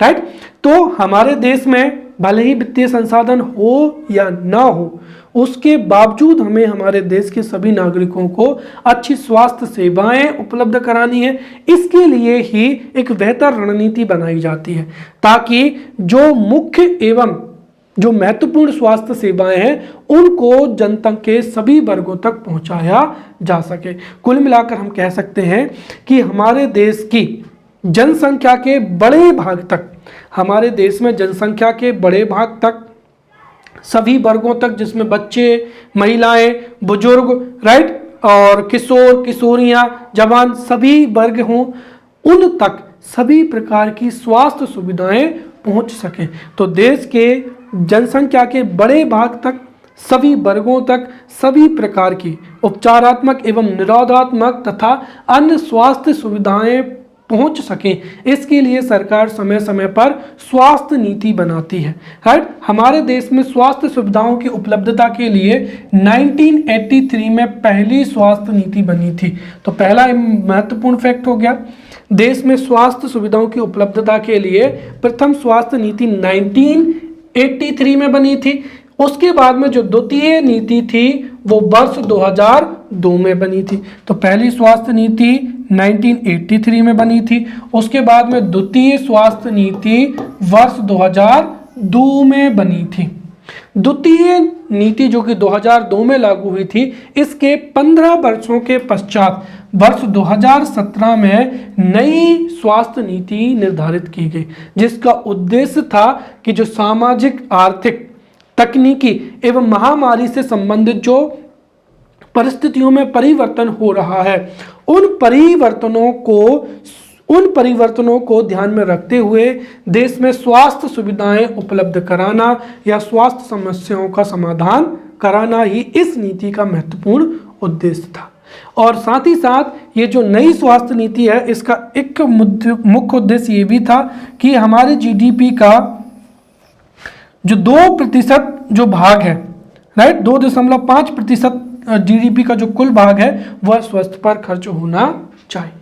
राइट। तो हमारे देश में भले ही वित्तीय संसाधन हो या ना हो, उसके बावजूद हमें हमारे देश के सभी नागरिकों को अच्छी स्वास्थ्य सेवाएं उपलब्ध करानी है। इसके लिए ही एक बेहतर रणनीति बनाई जाती है ताकि जो मुख्य एवं जो महत्वपूर्ण स्वास्थ्य सेवाएं हैं उनको जनता के सभी वर्गों तक पहुंचाया जा सके। कुल मिलाकर हम कह सकते हैं कि हमारे देश की जनसंख्या के बड़े भाग तक, हमारे देश में जनसंख्या के बड़े भाग तक सभी वर्गों तक, जिसमें बच्चे, महिलाएं, बुजुर्ग, राइट, और किशोर किशोरियां, जवान सभी वर्ग हों, उन तक सभी प्रकार की स्वास्थ्य सुविधाएं पहुंच सकें। तो देश के जनसंख्या के बड़े भाग तक, सभी वर्गों तक सभी प्रकार की उपचारात्मक एवं निरोधात्मक तथा अन्य स्वास्थ्य सुविधाएं पहुंच सकें, इसके लिए सरकार समय समय पर स्वास्थ्य नीति बनाती है, राइट। हमारे देश में स्वास्थ्य सुविधाओं की उपलब्धता के लिए 1983 में पहली स्वास्थ्य नीति बनी थी। तो पहला महत्वपूर्ण फैक्ट हो गया, देश में स्वास्थ्य सुविधाओं की उपलब्धता के लिए प्रथम स्वास्थ्य नीति 1983 में बनी थी। उसके बाद में जो द्वितीय नीति थी वो वर्ष 2002 में बनी थी। तो पहली स्वास्थ्य नीति 1983 में बनी थी, उसके बाद में द्वितीय स्वास्थ्य नीति वर्ष 2002 में बनी थी। द्वितीय नीति जो कि 2002 में लागू हुई थी, इसके 15 वर्षों के पश्चात वर्ष 2017 में नई स्वास्थ्य नीति निर्धारित की गई, जिसका उद्देश्य था कि जो सामाजिक, आर्थिक, तकनीकी एवं महामारी से संबंधित जो परिस्थितियों में परिवर्तन हो रहा है, उन परिवर्तनों को ध्यान में रखते हुए देश में स्वास्थ्य सुविधाएं उपलब्ध कराना या स्वास्थ्य समस्याओं का समाधान कराना ही इस नीति का महत्वपूर्ण उद्देश्य था। और साथ ही साथ ये जो नई स्वास्थ्य नीति है, इसका एक मुख्य उद्देश्य ये भी था कि हमारे जीडीपी का जो 2% जो भाग है, राइट, 2.5% जीडीपी का जो कुल भाग है वह स्वास्थ्य पर खर्च होना चाहिए।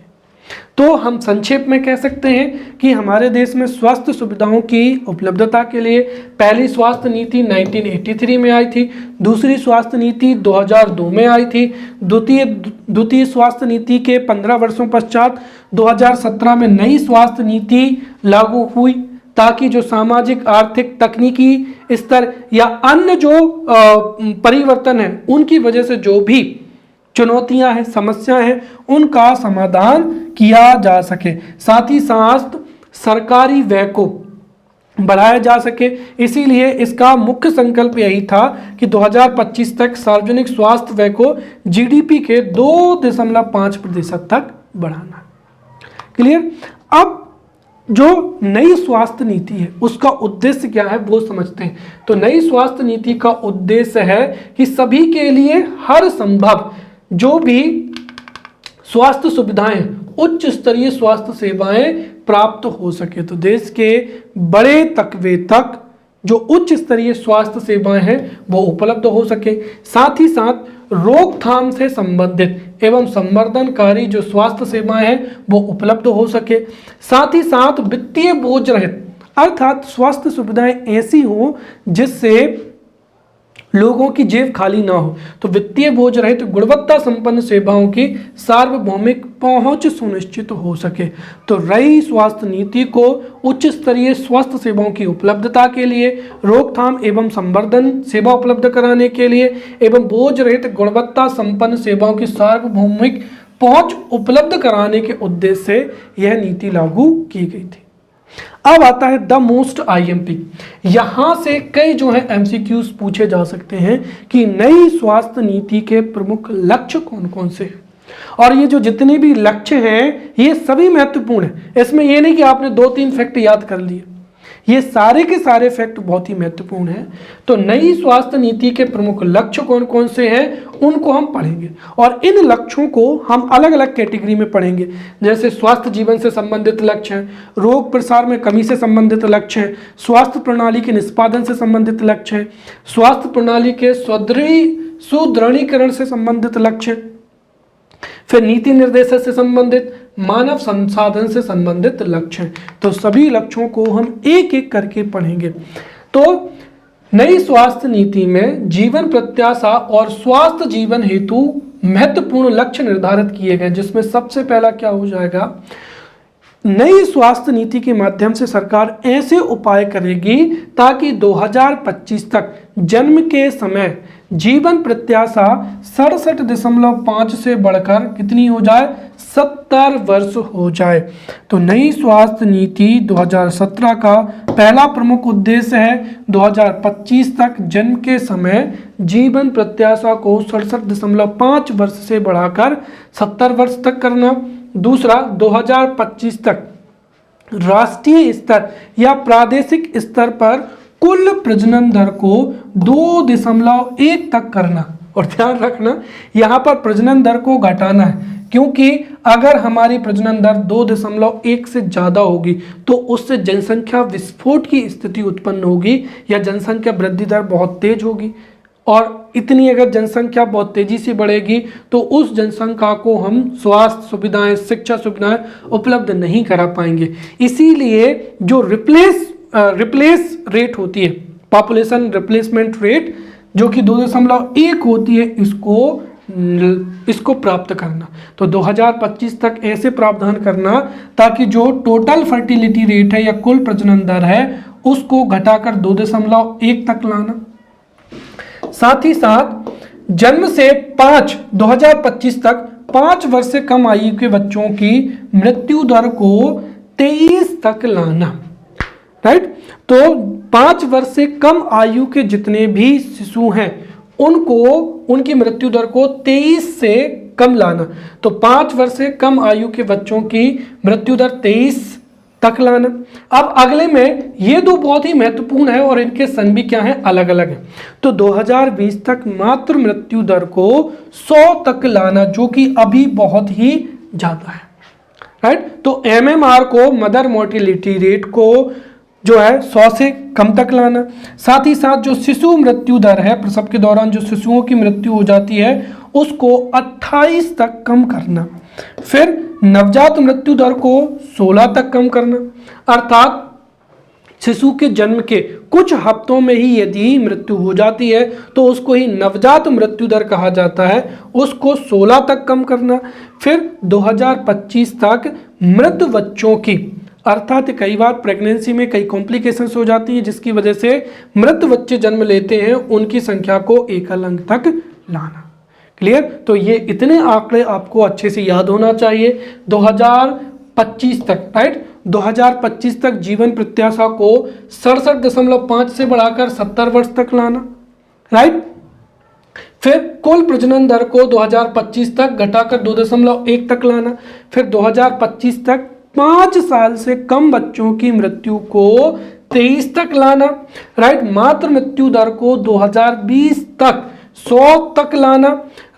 तो हम संक्षेप में कह सकते हैं कि हमारे देश में स्वास्थ्य सुविधाओं की उपलब्धता के लिए पहली स्वास्थ्य नीति 1983 में आई थी, दूसरी स्वास्थ्य नीति 2002 में आई थी, द्वितीय स्वास्थ्य नीति के 15 वर्षों पश्चात 2017 में नई स्वास्थ्य नीति लागू हुई, ताकि जो सामाजिक, आर्थिक, तकनीकी स्तर या अन्य जो परिवर्तन है उनकी वजह से जो भी चुनौतियां हैं, समस्याएं हैं, उनका समाधान किया जा सके। साथ ही साथ सरकारी व्यय को बढ़ाया जा सके। इसीलिए इसका मुख्य संकल्प यही था कि 2025 तक सार्वजनिक स्वास्थ्य व्यय को जीडीपी के 2.5% तक बढ़ाना। क्लियर? अब जो नई स्वास्थ्य नीति है उसका उद्देश्य क्या है वो समझते हैं। तो नई स्वास्थ्य नीति का उद्देश्य है कि सभी के लिए हर संभव जो भी स्वास्थ्य सुविधाएं, उच्च स्तरीय स्वास्थ्य सेवाएं प्राप्त हो सके। तो देश के बड़े तकवे तक जो उच्च स्तरीय स्वास्थ्य सेवाएं हैं वो उपलब्ध हो सके। साथ ही साथ रोकथाम से संबंधित एवं संवर्धनकारी जो स्वास्थ्य सेवाएं हैं वो उपलब्ध हो सके। साथ ही साथ वित्तीय बोझ रहित, अर्थात स्वास्थ्य सुविधाएं ऐसी हो जिससे लोगों की जेब खाली ना हो। तो वित्तीय बोझ रहित गुणवत्ता संपन्न सेवाओं की सार्वभौमिक पहुंच सुनिश्चित हो सके। तो नई स्वास्थ्य नीति को उच्च स्तरीय स्वास्थ्य सेवाओं की उपलब्धता के लिए, रोकथाम एवं संवर्धन सेवा उपलब्ध कराने के लिए एवं बोझ रहित गुणवत्ता संपन्न सेवाओं की सार्वभौमिक पहुंच उपलब्ध कराने के उद्देश्य से यह नीति लागू की गई थी। अब आता है द मोस्ट आईएमपी। यहां से कई जो है एमसीक्यूज पूछे जा सकते हैं कि नई स्वास्थ्य नीति के प्रमुख लक्ष्य कौन कौन से हैं। और ये जो जितने भी लक्ष्य हैं ये सभी महत्वपूर्ण हैं। इसमें ये नहीं कि आपने 2-3 फैक्ट याद कर लिए, ये सारे के सारे फैक्ट बहुत ही महत्वपूर्ण हैं। तो नई स्वास्थ्य नीति के प्रमुख लक्ष्य कौन कौन से हैं उनको हम पढ़ेंगे और इन लक्ष्यों को हम अलग अलग कैटेगरी में पढ़ेंगे। जैसे स्वास्थ्य जीवन से संबंधित लक्ष्य हैं, रोग प्रसार में कमी से संबंधित लक्ष्य हैं, स्वास्थ्य प्रणाली के निष्पादन से संबंधित लक्ष्य हैं, स्वास्थ्य प्रणाली के सुदृढ़ीकरण से संबंधित लक्ष्य, फिर नीति निर्देशन से संबंधित, मानव संसाधन से संबंधित लक्ष्य हैं। तो सभी लक्ष्यों को हम एक एक करके पढ़ेंगे। तो नई स्वास्थ्य नीति में जीवन प्रत्याशा और स्वास्थ्य जीवन हेतु महत्वपूर्ण लक्ष्य निर्धारित किए गए, जिसमें सबसे पहला क्या हो जाएगा, नई स्वास्थ्य नीति के माध्यम से सरकार ऐसे उपाय करेगी ताकि 2025 तक जन्म के समय जीवन प्रत्याशा 67.5 से बढ़कर कितनी हो जाए, 70 वर्ष हो जाए। तो नई स्वास्थ्य नीति 2017 का पहला प्रमुख उद्देश्य है 2025 तक जन्म के समय जीवन प्रत्याशा को 67.5 वर्ष से बढ़ाकर 70 वर्ष तक करना। दूसरा, 2025 तक राष्ट्रीय स्तर या प्रादेशिक स्तर पर कुल प्रजनन दर को 2.1 तक करना। और ध्यान रखना यहाँ पर प्रजनन दर को घटाना है, क्योंकि अगर हमारी प्रजनन दर 2.1 से ज़्यादा होगी तो उससे जनसंख्या विस्फोट की स्थिति उत्पन्न होगी या जनसंख्या वृद्धि दर बहुत तेज होगी। और इतनी अगर जनसंख्या बहुत तेजी से बढ़ेगी तो उस जनसंख्या को हम स्वास्थ्य सुविधाएं, शिक्षा सुविधाएं उपलब्ध नहीं करा पाएंगे। इसीलिए जो रिप्लेस रेट होती है, पॉपुलेशन रिप्लेसमेंट रेट, जो कि 2.1 होती है, इसको प्राप्त करना। तो 2025 तक ऐसे प्रावधान करना ताकि जो टोटल फर्टिलिटी रेट है या कुल प्रजनन दर है उसको घटाकर 2.1 तक लाना। साथ ही साथ जन्म से 2025 तक 5 वर्ष से कम आयु के बच्चों की मृत्यु दर को 23 तक लाना। राइट? तो 5 वर्ष से कम आयु के जितने भी शिशु हैं उनको, उनकी मृत्यु दर को 23 से कम लाना। तो 5 वर्ष से कम आयु के बच्चों की मृत्यु दर 23 तक लाना। अब अगले में ये दो बहुत ही महत्वपूर्ण है और इनके सन भी क्या है, अलग अलग है। तो 2020 तक मातृ मृत्यु दर को 100 तक लाना, जो कि अभी बहुत ही ज्यादा है। राइट? तो MMR को, मदर मोर्टिलिटी रेट को जो है 100 से कम तक लाना। साथ ही साथ जो शिशु मृत्यु दर है, प्रसव के दौरान जो शिशुओं की मृत्यु हो जाती है उसको 28 तक कम करना। फिर नवजात मृत्यु दर को 16 तक कम करना, अर्थात शिशु के जन्म के कुछ हफ्तों में ही यदि मृत्यु हो जाती है तो उसको ही नवजात मृत्यु दर कहा जाता है, उसको 16 तक कम करना। फिर 2025 तक मृत बच्चों की, अर्थात कई बार प्रेगनेंसी में कई कॉम्प्लिकेशंस हो जाती हैं जिसकी वजह से मृत बच्चे जन्म लेते हैं, उनकी संख्या को 1 अंक तक लाना। क्लियर? तो ये इतने आंकड़े आपको अच्छे से याद होना चाहिए। 2025 तक, राइट, 2025 तक जीवन प्रत्याशा को 67.5 से बढ़ाकर 70 वर्ष तक लाना, राइट। फिर कुल प्रजनन दर को 2025 तक घटाकर 2.1 तक लाना। फिर 2025 तक 5 साल से कम बच्चों की मृत्यु को 23 तक लाना, राइट। मातृ मृत्यु दर को 2020 तक 100 तक लाना,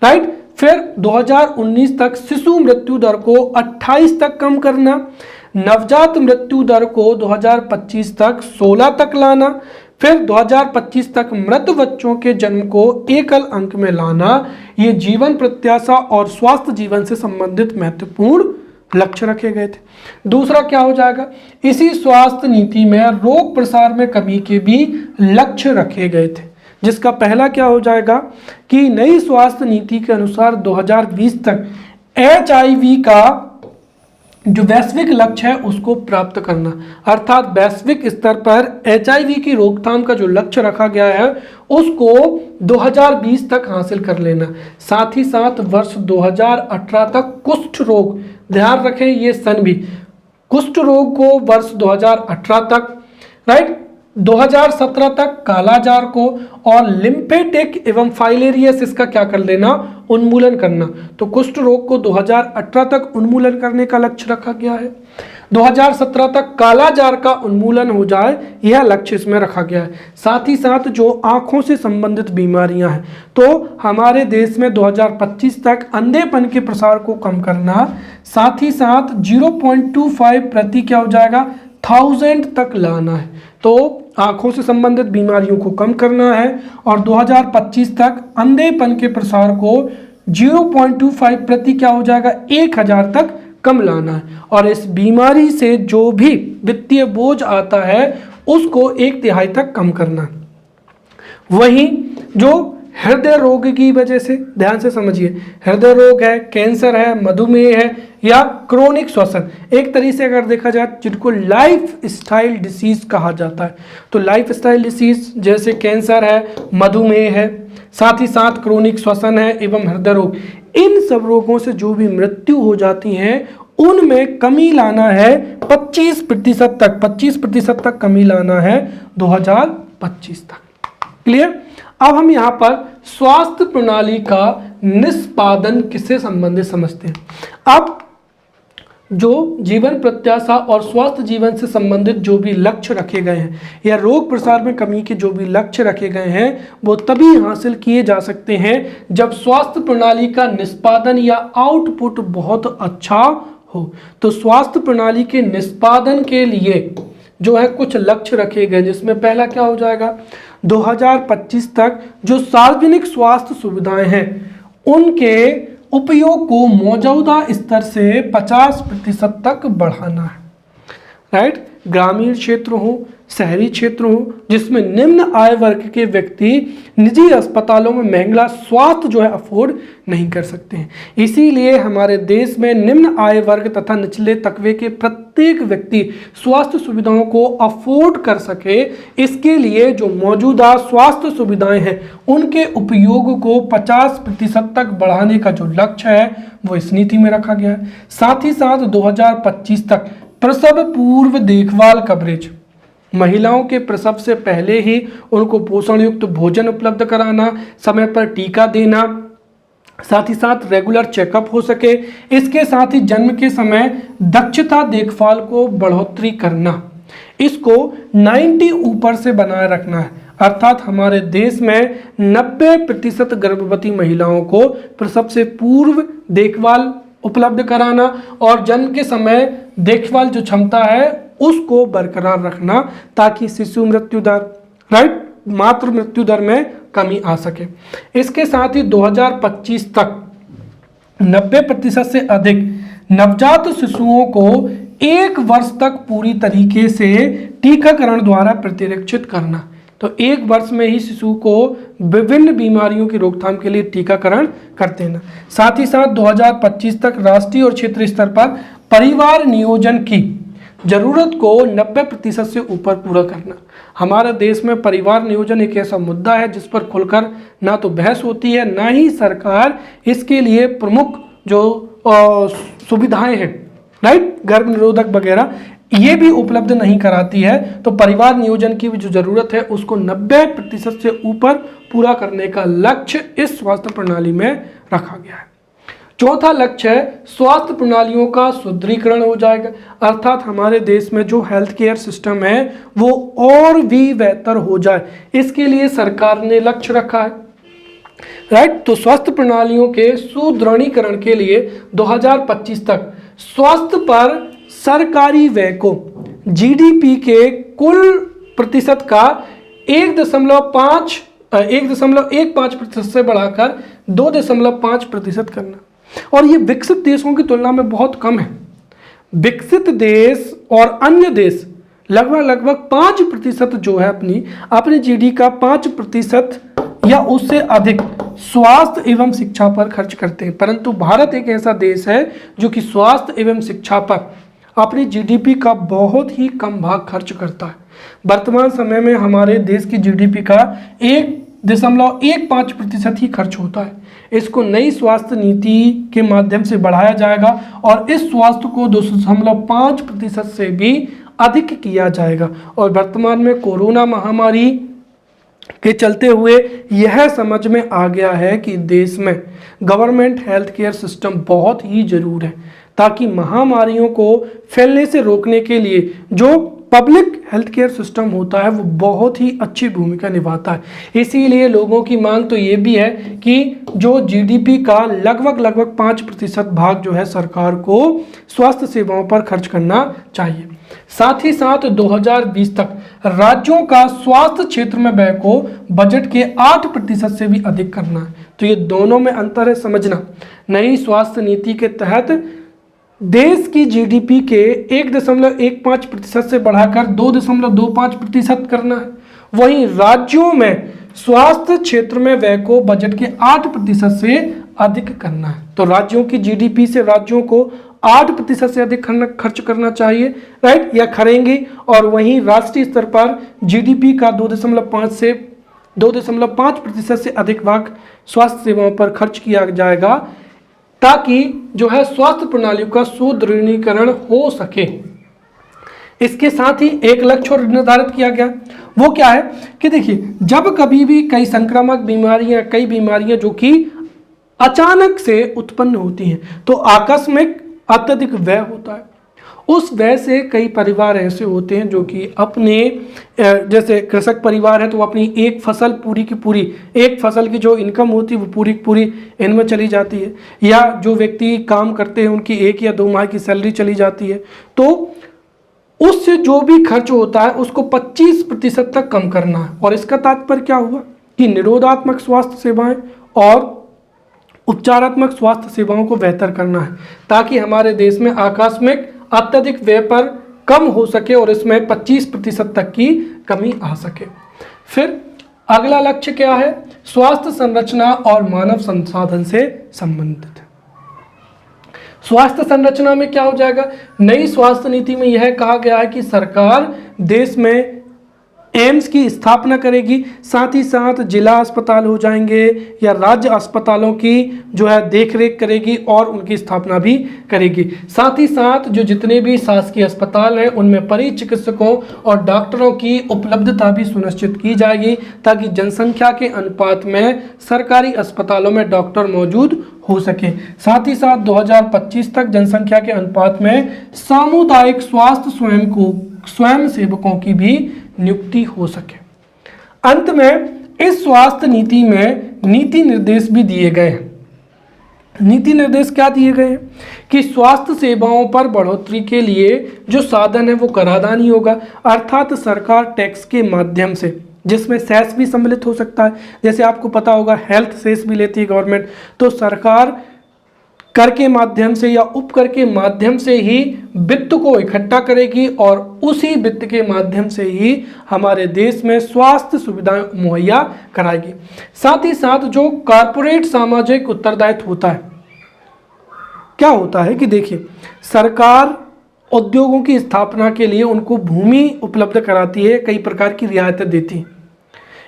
राइट। फिर 2019 तक शिशु मृत्यु दर को 28 तक कम करना। नवजात मृत्यु दर को 2025 तक 16 तक लाना। फिर 2025 तक मृत बच्चों के जन्म को एकल अंक में लाना। ये जीवन प्रत्याशा और स्वास्थ्य जीवन से संबंधित महत्वपूर्ण लक्ष्य रखे गए थे। दूसरा क्या हो जाएगा, इसी स्वास्थ्य नीति में रोग प्रसार में कमी के भी लक्ष्य रखे गए थे, जिसका पहला क्या हो जाएगा कि नई स्वास्थ्य नीति के अनुसार 2020 तक HIV का जो वैश्विक लक्ष्य है उसको प्राप्त करना, अर्थात वैश्विक स्तर पर HIV की रोकथाम का जो लक्ष्य रखा गया है उसको 2020 तक हासिल कर लेना। साथ ही साथ वर्ष 2018 तक कुष्ठ रोग, ध्यान रखें ये सन भी, कुष्ठ रोग को वर्ष 2018 तक, राइट, 2017 तक कालाजार को, और लिम्फेटिक एवं फाइलेरियसिस का क्या कर लेना, उन्मूलन करना। तो कुष्ठ रोग को 2018 तक उन्मूलन करने का लक्ष्य रखा गया है। 2017 तक कालाजार का उन्मूलन हो जाए, यह लक्ष्य इसमें रखा गया है। साथ ही साथ जो आंखों से संबंधित बीमारियां हैं, तो हमारे देश में 2025 तक अंधेपन के प्रसार को कम करना, साथ ही साथ 0.25 प्रति क्या हो जाएगा 1000 तक लाना है। तो आंखों से संबंधित बीमारियों को कम करना है और 2025 तक अंधेपन के प्रसार को 0.25 प्रति क्या हो जाएगा 1000 तक कम लाना है। और इस बीमारी से जो भी वित्तीय बोझ आता है उसको 1/3 तक कम करना है। वहीं जो हृदय रोग की वजह से, ध्यान से समझिए, हृदय रोग है, कैंसर है, मधुमेह है या क्रोनिक श्वसन, एक तरीके से अगर देखा जाए जिनको लाइफ स्टाइल डिसीज कहा जाता है, तो लाइफ स्टाइल डिसीज जैसे कैंसर है, मधुमेह है, साथ ही साथ क्रोनिक श्वसन है एवं हृदय रोग, इन सब रोगों से जो भी मृत्यु हो जाती है उनमें कमी लाना है 25% तक, 25% तक कमी लाना है 2025 तक। क्लियर? अब हम यहाँ पर स्वास्थ्य प्रणाली का निष्पादन किससे संबंधित समझते हैं। अब जो जीवन प्रत्याशा और स्वास्थ्य जीवन से संबंधित जो भी लक्ष्य रखे गए हैं या रोग प्रसार में कमी के जो भी लक्ष्य रखे गए हैं वो तभी हासिल किए जा सकते हैं जब स्वास्थ्य प्रणाली का निष्पादन या आउटपुट बहुत अच्छा हो। तो स्वास्थ्य प्रणाली के निष्पादन के लिए जो है कुछ लक्ष्य रखे गए, जिसमें पहला क्या हो जाएगा 2025 तक जो सार्वजनिक स्वास्थ्य सुविधाएं हैं उनके उपयोग को मौजूदा स्तर से 50% तक बढ़ाना है, राइट। ग्रामीण क्षेत्र हो, शहरी क्षेत्र हो, जिसमें निम्न आय वर्ग के व्यक्ति निजी अस्पतालों में महंगा स्वास्थ्य जो है अफोर्ड नहीं कर सकते हैं। इसीलिए हमारे देश में निम्न आय वर्ग तथा निचले तबके के प्रत्येक व्यक्ति स्वास्थ्य सुविधाओं को अफोर्ड कर सके, इसके लिए जो मौजूदा स्वास्थ्य सुविधाएं हैं उनके उपयोग को 50% तक बढ़ाने का जो लक्ष्य है वो इस नीति में रखा गया है। साथ ही साथ 2025 तक प्रसव पूर्व देखभाल कवरेज, महिलाओं के प्रसव से पहले ही उनको पोषण युक्त भोजन उपलब्ध कराना, समय पर टीका देना, साथ ही साथ रेगुलर चेकअप हो सके, इसके साथ ही जन्म के समय दक्षता देखभाल को बढ़ोतरी करना, इसको 90 ऊपर से बनाए रखना है। अर्थात हमारे देश में 90% गर्भवती महिलाओं को प्रसव से पूर्व देखभाल उपलब्ध कराना और जन्म के समय देखभाल जो क्षमता है उसको बरकरार रखना ताकि शिशु मृत्यु दर, राइट, मातृ मृत्यु दर में कमी आ सके। इसके साथ ही 2025 तक 90% से अधिक नवजात शिशुओं को 1 वर्ष तक पूरी तरीके से टीकाकरण द्वारा प्रतिरक्षित करना। तो 1 वर्ष में ही शिशु को विभिन्न बीमारियों की रोकथाम के लिए टीकाकरण कर देना। साथ ही साथ 2025 तक राष्ट्रीय और क्षेत्रीय स्तर पर परिवार नियोजन की जरूरत को 90% से ऊपर पूरा करना। हमारे देश में परिवार नियोजन एक ऐसा मुद्दा है जिस पर खुलकर ना तो बहस होती है, ना ही सरकार इसके लिए प्रमुख जो सुविधाएं हैं, राइट, गर्भ निरोधक वगैरह, ये भी उपलब्ध नहीं कराती है। तो परिवार नियोजन की जो जरूरत है उसको 90% से ऊपर पूरा करने का लक्ष्य इस स्वास्थ्य प्रणाली में रखा गया है। चौथा लक्ष्य है स्वास्थ्य प्रणालियों का सुदृढ़ीकरण हो जाएगा, अर्थात हमारे देश में जो हेल्थ केयर सिस्टम है वो और भी बेहतर हो जाए, इसके लिए सरकार ने लक्ष्य रखा है, राइट। तो स्वास्थ्य प्रणालियों के सुदृढ़ीकरण के लिए 2025 तक स्वास्थ्य पर सरकारी व्यय को जीडीपी के कुल प्रतिशत का 1.15% से बढ़ाकर 2.5% करना, और ये विकसित देशों की तुलना में बहुत कम है। विकसित देश और अन्य देश लगभग 5% जो है अपनी जीडी का 5% या उससे अधिक स्वास्थ्य एवं शिक्षा पर खर्च करते हैं, परंतु भारत एक ऐसा देश है जो कि स्वास्थ्य एवं शिक्षा पर अपनी जीडीपी का बहुत ही कम भाग खर्च करता है। वर्तमान समय में हमारे देश की जीडीपी का 1.15% ही खर्च होता है। इसको नई स्वास्थ्य नीति के माध्यम से बढ़ाया जाएगा और इस स्वास्थ्य को 2.5% से भी अधिक किया जाएगा। और वर्तमान में कोरोना महामारी के चलते हुए यह समझ में आ गया है कि देश में गवर्नमेंट हेल्थ केयर सिस्टम बहुत ही जरूर है, ताकि महामारियों को फैलने से रोकने के लिए जो पब्लिक हेल्थ केयर सिस्टम होता है वो बहुत ही अच्छी भूमिका निभाता है। इसीलिए लोगों की मांग तो ये भी है कि जो जीडीपी का लगभग 5% भाग जो है सरकार को स्वास्थ्य सेवाओं पर खर्च करना चाहिए। साथ ही साथ 2020 तक राज्यों का स्वास्थ्य क्षेत्र में व्यय को बजट के 8% से भी अधिक करना है। तो ये दोनों में अंतर है समझना। नई स्वास्थ्य नीति के तहत देश की जीडीपी के 1.15% से बढ़ाकर 2.25% करना है। वहीं राज्यों में स्वास्थ्य क्षेत्र में व्यय को बजट के 8% से अधिक करना है। तो राज्यों की जीडीपी से राज्यों को 8% से अधिक खर्च करना चाहिए, राइट, या करेंगे। और वहीं राष्ट्रीय स्तर पर जीडीपी का 2.5% से अधिक भाग स्वास्थ्य सेवाओं पर खर्च किया जाएगा, ताकि जो है स्वास्थ्य प्रणालियों का सुदृढ़ीकरण हो सके। इसके साथ ही एक लक्ष्य और निर्धारित किया गया, वो क्या है कि देखिए, जब कभी भी कई संक्रामक बीमारियां, कई बीमारियां जो कि अचानक से उत्पन्न होती हैं, तो आकस्मिक अत्यधिक व्यय होता है। उस व्यय से कई परिवार ऐसे होते हैं जो कि अपने, जैसे कृषक परिवार है तो वो अपनी एक फसल पूरी की पूरी, एक फसल की जो इनकम होती है वो पूरी की पूरी इनमें चली जाती है, या जो व्यक्ति काम करते हैं उनकी 1 या 2 माह की सैलरी चली जाती है। तो उससे जो भी खर्च होता है उसको 25% तक कम करना है। और इसका तात्पर्य क्या हुआ कि निरोधात्मक स्वास्थ्य सेवाएं और उपचारात्मक स्वास्थ्य सेवाओं को बेहतर करना है, ताकि हमारे देश में आकस्मिक अत्यधिक व्यय पर कम हो सके और इसमें 25% तक की कमी आ सके। फिर अगला लक्ष्य क्या है? स्वास्थ्य संरचना और मानव संसाधन से संबंधित है। स्वास्थ्य संरचना में क्या हो जाएगा? नई स्वास्थ्य नीति में यह कहा गया है कि सरकार देश में एम्स की स्थापना करेगी, साथ ही साथ जिला अस्पताल हो जाएंगे या राज्य अस्पतालों की जो है देखरेख करेगी और उनकी स्थापना भी करेगी। साथ ही साथ जो जितने भी शासकीय अस्पताल हैं उनमें परिचिकित्सकों और डॉक्टरों की उपलब्धता भी सुनिश्चित की जाएगी, ताकि जनसंख्या के अनुपात में सरकारी अस्पतालों में डॉक्टर मौजूद हो सके। साथ ही साथ 2025 तक जनसंख्या के अनुपात में सामुदायिक स्वास्थ्य स्वयं सेवकों की भी नियुक्ति हो सके। अंत में इस स्वास्थ्य नीति में नीति निर्देश भी दिए गए हैं। नीति निर्देश क्या दिए गए हैं कि स्वास्थ्य सेवाओं पर बढ़ोतरी के लिए जो साधन है वो कराधान ही होगा, अर्थात सरकार टैक्स के माध्यम से, जिसमें सेस भी सम्मिलित हो सकता है। जैसे आपको पता होगा हेल्थ सेस भी लेती है गवर्नमेंट, तो सरकार कर के माध्यम से या उपकर के माध्यम से ही वित्त को इकट्ठा करेगी और उसी वित्त के माध्यम से ही हमारे देश में स्वास्थ्य सुविधाएं मुहैया कराएगी। साथ ही साथ जो कॉर्पोरेट सामाजिक उत्तरदायित्व होता है, क्या होता है कि देखिए, सरकार उद्योगों की स्थापना के लिए उनको भूमि उपलब्ध कराती है, कई प्रकार की रियायतें देती है।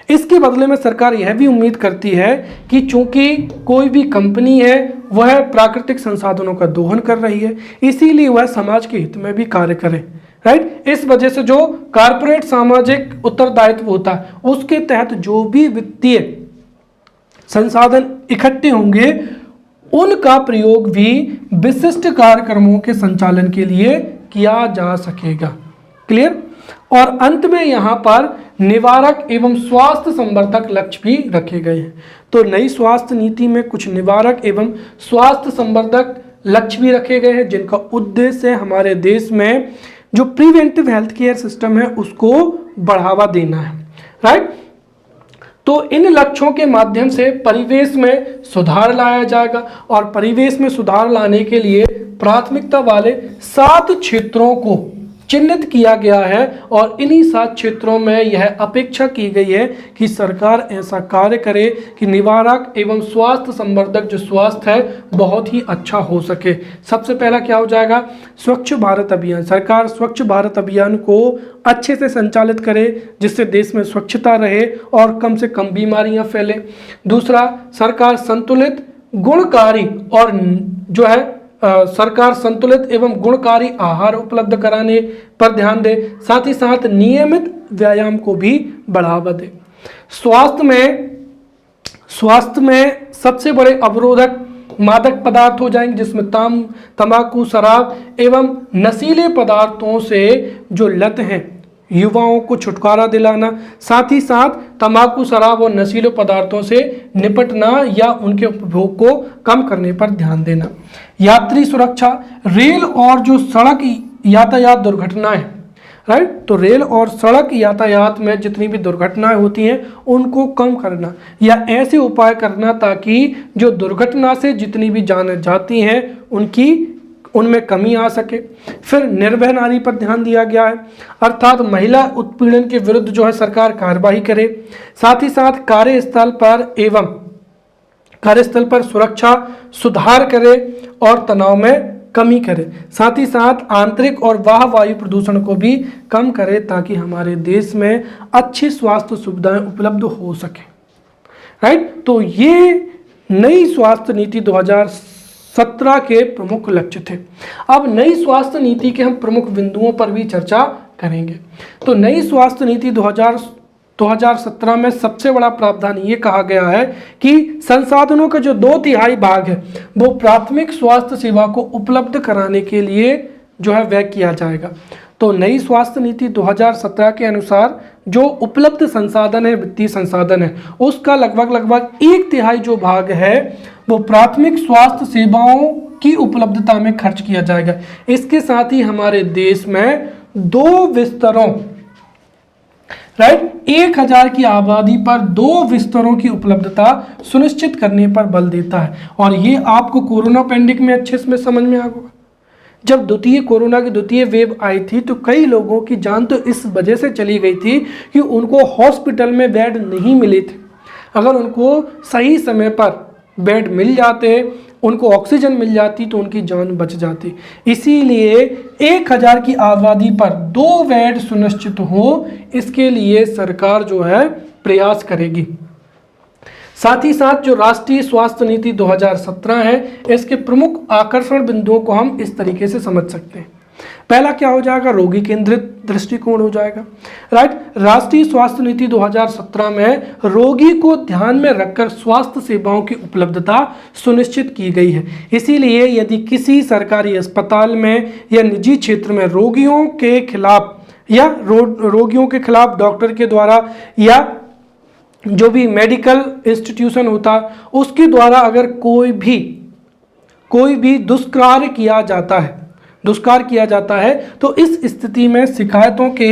इसके बदले में सरकार यह भी उम्मीद करती है कि चूंकि कोई भी कंपनी है वह प्राकृतिक संसाधनों का दोहन कर रही है, इसीलिए वह समाज के हित में भी कार्य करे, राइट। इस वजह से जो कारपोरेट सामाजिक उत्तरदायित्व होता है उसके तहत जो भी वित्तीय संसाधन इकट्ठे होंगे उनका प्रयोग भी विशिष्ट कार्यक्रमों के संचालन के लिए किया जा सकेगा। क्लियर। और अंत में यहाँ पर निवारक एवं स्वास्थ्य संवर्धक लक्ष्य भी रखे गए हैं। तो नई स्वास्थ्य नीति में कुछ निवारक एवं स्वास्थ्य संवर्धक लक्ष्य भी रखे गए हैं, जिनका उद्देश्य हमारे देश में जो प्रिवेंटिव हेल्थ केयर सिस्टम है उसको बढ़ावा देना है, राइट। तो इन लक्ष्यों के माध्यम से परिवेश में सुधार लाया जाएगा और परिवेश में सुधार लाने के लिए प्राथमिकता वाले 7 क्षेत्रों को चिन्हित किया गया है और इन्हीं 7 क्षेत्रों में यह अपेक्षा की गई है कि सरकार ऐसा कार्य करे कि निवारक एवं स्वास्थ्य संवर्धक जो स्वास्थ्य है बहुत ही अच्छा हो सके। सबसे पहला क्या हो जाएगा, स्वच्छ भारत अभियान। सरकार स्वच्छ भारत अभियान को अच्छे से संचालित करे जिससे देश में स्वच्छता रहे और कम से कम बीमारियां फैले। दूसरा, सरकार संतुलित गुणकारी और जो है सरकार संतुलित एवं गुणकारी आहार उपलब्ध कराने पर ध्यान दे, साथ ही साथ नियमित व्यायाम को भी बढ़ावा दे। स्वास्थ्य में सबसे बड़े अवरोधक मादक पदार्थ हो जाएंगे, जिसमें तंबाकू, शराब एवं नशीले पदार्थों से जो लत है युवाओं को छुटकारा दिलाना, साथ ही साथ तंबाकू, शराब और नशीले पदार्थों से निपटना या उनके उपभोग को कम करने पर ध्यान देना। यात्री सुरक्षा, रेल और जो सड़क यातायात दुर्घटनाएं, राइट, तो रेल और सड़क यातायात में जितनी भी दुर्घटनाएं होती हैं उनको कम करना या ऐसे उपाय करना ताकि जो दुर्घटना से जितनी भी जानें जाती हैं उनमें कमी आ सके। फिर निर्भय नारी पर ध्यान दिया गया है, अर्थात महिला उत्पीड़न के विरुद्ध जो है सरकार कार्रवाई करे, साथ ही साथ कार्यस्थल पर सुरक्षा सुधार करे और तनाव में कमी करे, साथ ही साथ आंतरिक और बाह्य वायु प्रदूषण को भी कम करे ताकि हमारे देश में अच्छी स्वास्थ्य सुविधाएं उपलब्ध हो सके, राइट। तो ये नई स्वास्थ्य नीति 2017 के प्रमुख लक्ष्य थे। अब नई स्वास्थ्य नीति के हम प्रमुख बिंदुओं पर भी चर्चा करेंगे। तो नई स्वास्थ्य नीति 2017 में सबसे बड़ा प्रावधान ये कहा गया है कि संसाधनों का जो 2/3 भाग है वो प्राथमिक स्वास्थ्य सेवा को उपलब्ध कराने के लिए जो है व्यय किया जाएगा। तो नई स्वास्थ्य नीति 2017 के अनुसार जो उपलब्ध संसाधन है, वित्तीय संसाधन है, उसका लगभग 1/3 जो भाग है वो प्राथमिक स्वास्थ्य सेवाओं की उपलब्धता में खर्च किया जाएगा। इसके साथ ही हमारे देश में 2 बिस्तरों, राइट, 1000 की आबादी पर 2 बिस्तरों की उपलब्धता सुनिश्चित करने पर बल देता है। और ये आपको कोरोना पैंडेमिक में अच्छे से समझ में आ गया। जब कोरोना की द्वितीय वेव आई थी तो कई लोगों की जान तो इस वजह से चली गई थी कि उनको हॉस्पिटल में बेड नहीं मिले थे। अगर उनको सही समय पर बेड मिल जाते, उनको ऑक्सीजन मिल जाती तो उनकी जान बच जाती। इसीलिए 1000 की आबादी पर 2 बेड सुनिश्चित हो, इसके लिए सरकार जो है प्रयास करेगी। साथ ही साथ जो राष्ट्रीय स्वास्थ्य नीति 2017 है, इसके प्रमुख आकर्षण बिंदुओं को हम इस तरीके से समझ सकते हैं। पहला क्या हो जाएगा, रोगी केंद्रित दृष्टिकोण हो जाएगा, राइट। राष्ट्रीय स्वास्थ्य नीति 2017 में रोगी को ध्यान में रखकर स्वास्थ्य सेवाओं की उपलब्धता सुनिश्चित की गई है। इसीलिए यदि किसी सरकारी अस्पताल में या निजी क्षेत्र में रोगियों के खिलाफ डॉक्टर के द्वारा या जो भी मेडिकल इंस्टीट्यूशन होता उसके द्वारा अगर कोई भी दुष्कार्य किया जाता है तो इस स्थिति में शिकायतों के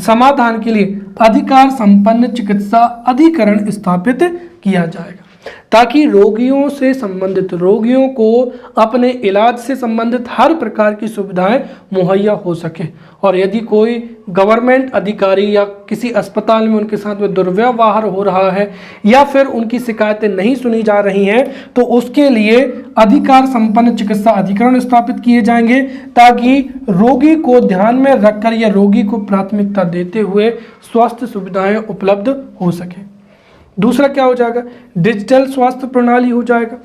समाधान के लिए अधिकार संपन्न चिकित्सा अधिकरण स्थापित किया जाएगा। ताकि रोगियों से संबंधित, रोगियों को अपने इलाज से संबंधित हर प्रकार की सुविधाएं मुहैया हो सके। और यदि कोई गवर्नमेंट अधिकारी या किसी अस्पताल में उनके साथ में दुर्व्यवहार हो रहा है या फिर उनकी शिकायतें नहीं सुनी जा रही हैं, तो उसके लिए अधिकार संपन्न चिकित्सा अधिकरण स्थापित किए जाएंगे, ताकि रोगी को ध्यान में रखकर या रोगी को प्राथमिकता देते हुए स्वास्थ्य सुविधाएं उपलब्ध हो सके। दूसरा क्या हो जाएगा, डिजिटल स्वास्थ्य प्रणाली हो जाएगा।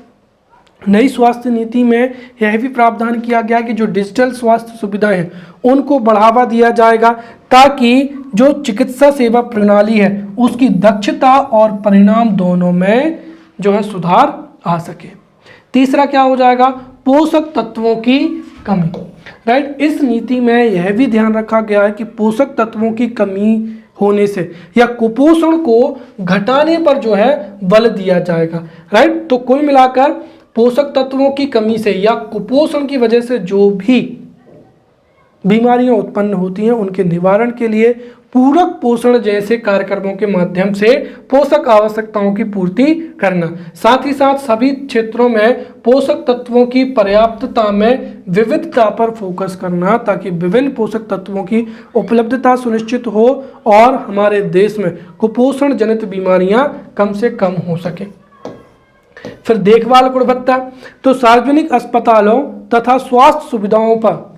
नई स्वास्थ्य नीति में यह भी प्रावधान किया गया कि जो डिजिटल स्वास्थ्य सुविधाएं हैं उनको बढ़ावा दिया जाएगा, ताकि जो चिकित्सा सेवा प्रणाली है उसकी दक्षता और परिणाम दोनों में जो है सुधार आ सके। तीसरा क्या हो जाएगा, पोषक तत्वों की कमी, राइट। इस नीति में यह भी ध्यान रखा गया है कि पोषक तत्वों की कमी होने से या कुपोषण को घटाने पर जो है बल दिया जाएगा, राइट। तो कुल मिलाकर पोषक तत्वों की कमी से या कुपोषण की वजह से जो भी बीमारियां उत्पन्न होती हैं उनके निवारण के लिए पूरक पोषण जैसे कार्यक्रमों के माध्यम से पोषक आवश्यकताओं की पूर्ति करना, साथ ही साथ सभी क्षेत्रों में पोषक तत्वों की पर्याप्तता में विविधता पर फोकस करना, ताकि विभिन्न पोषक तत्वों की उपलब्धता सुनिश्चित हो और हमारे देश में कुपोषण जनित बीमारियां कम से कम हो सके। फिर देखभाल गुणवत्ता, तो सार्वजनिक अस्पतालों तथा स्वास्थ्य सुविधाओं पर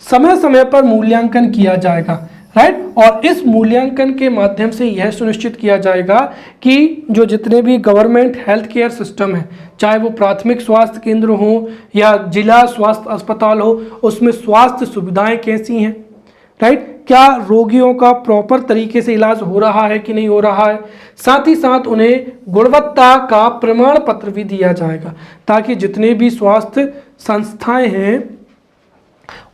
समय समय पर मूल्यांकन किया जाएगा, राइट। और इस मूल्यांकन के माध्यम से यह सुनिश्चित किया जाएगा कि जो जितने भी गवर्नमेंट हेल्थ केयर सिस्टम है, चाहे वो प्राथमिक स्वास्थ्य केंद्र हो या जिला स्वास्थ्य अस्पताल हो, उसमें स्वास्थ्य सुविधाएं कैसी हैं, राइट। क्या रोगियों का प्रॉपर तरीके से इलाज हो रहा है कि नहीं हो रहा है। साथ ही साथ उन्हें गुणवत्ता का प्रमाण पत्र भी दिया जाएगा, ताकि जितने भी स्वास्थ्य संस्थाएं हैं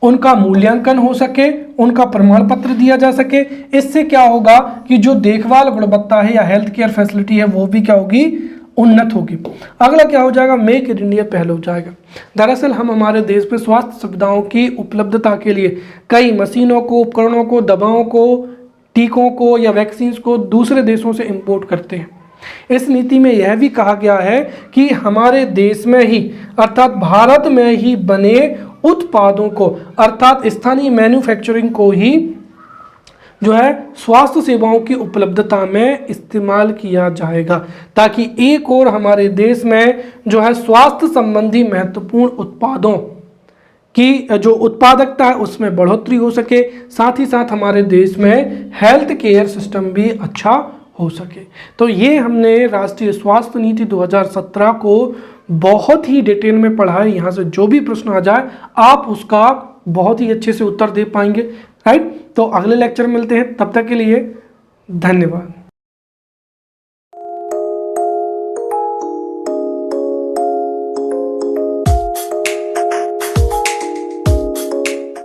उनका मूल्यांकन हो सके, उनका प्रमाण पत्र दिया जा सके। इससे क्या होगा कि जो देखभाल गुणवत्ता है या हेल्थ केयर फैसिलिटी है वो भी क्या होगी, उन्नत होगी। अगला क्या हो जाएगा, मेक इन इंडिया पहल हो जाएगा। दरअसल हम हमारे देश में स्वास्थ्य सुविधाओं की उपलब्धता के लिए कई मशीनों को, उपकरणों को, दवाओं को, टीकों को या वैक्सीन को दूसरे देशों से इंपोर्ट करते हैं। इस नीति में यह भी कहा गया है कि हमारे देश में ही अर्थात भारत में ही बने उत्पादों को अर्थात स्थानीय मैन्युफैक्चरिंग को ही जो है स्वास्थ्य सेवाओं की उपलब्धता में इस्तेमाल किया जाएगा, ताकि एक और हमारे देश में जो है स्वास्थ्य संबंधी महत्वपूर्ण उत्पादों की जो उत्पादकता है उसमें बढ़ोतरी हो सके, साथ ही साथ हमारे देश में हेल्थ केयर सिस्टम भी अच्छा हो सके। तो ये हमने राष्ट्रीय स्वास्थ्य नीति 2017 को बहुत ही डिटेल में पढ़ा है। यहाँ से जो भी प्रश्न आ जाए आप उसका बहुत ही अच्छे से उत्तर दे पाएंगे, राइट। तो अगले लेक्चर में मिलते हैं, तब तक के लिए धन्यवाद।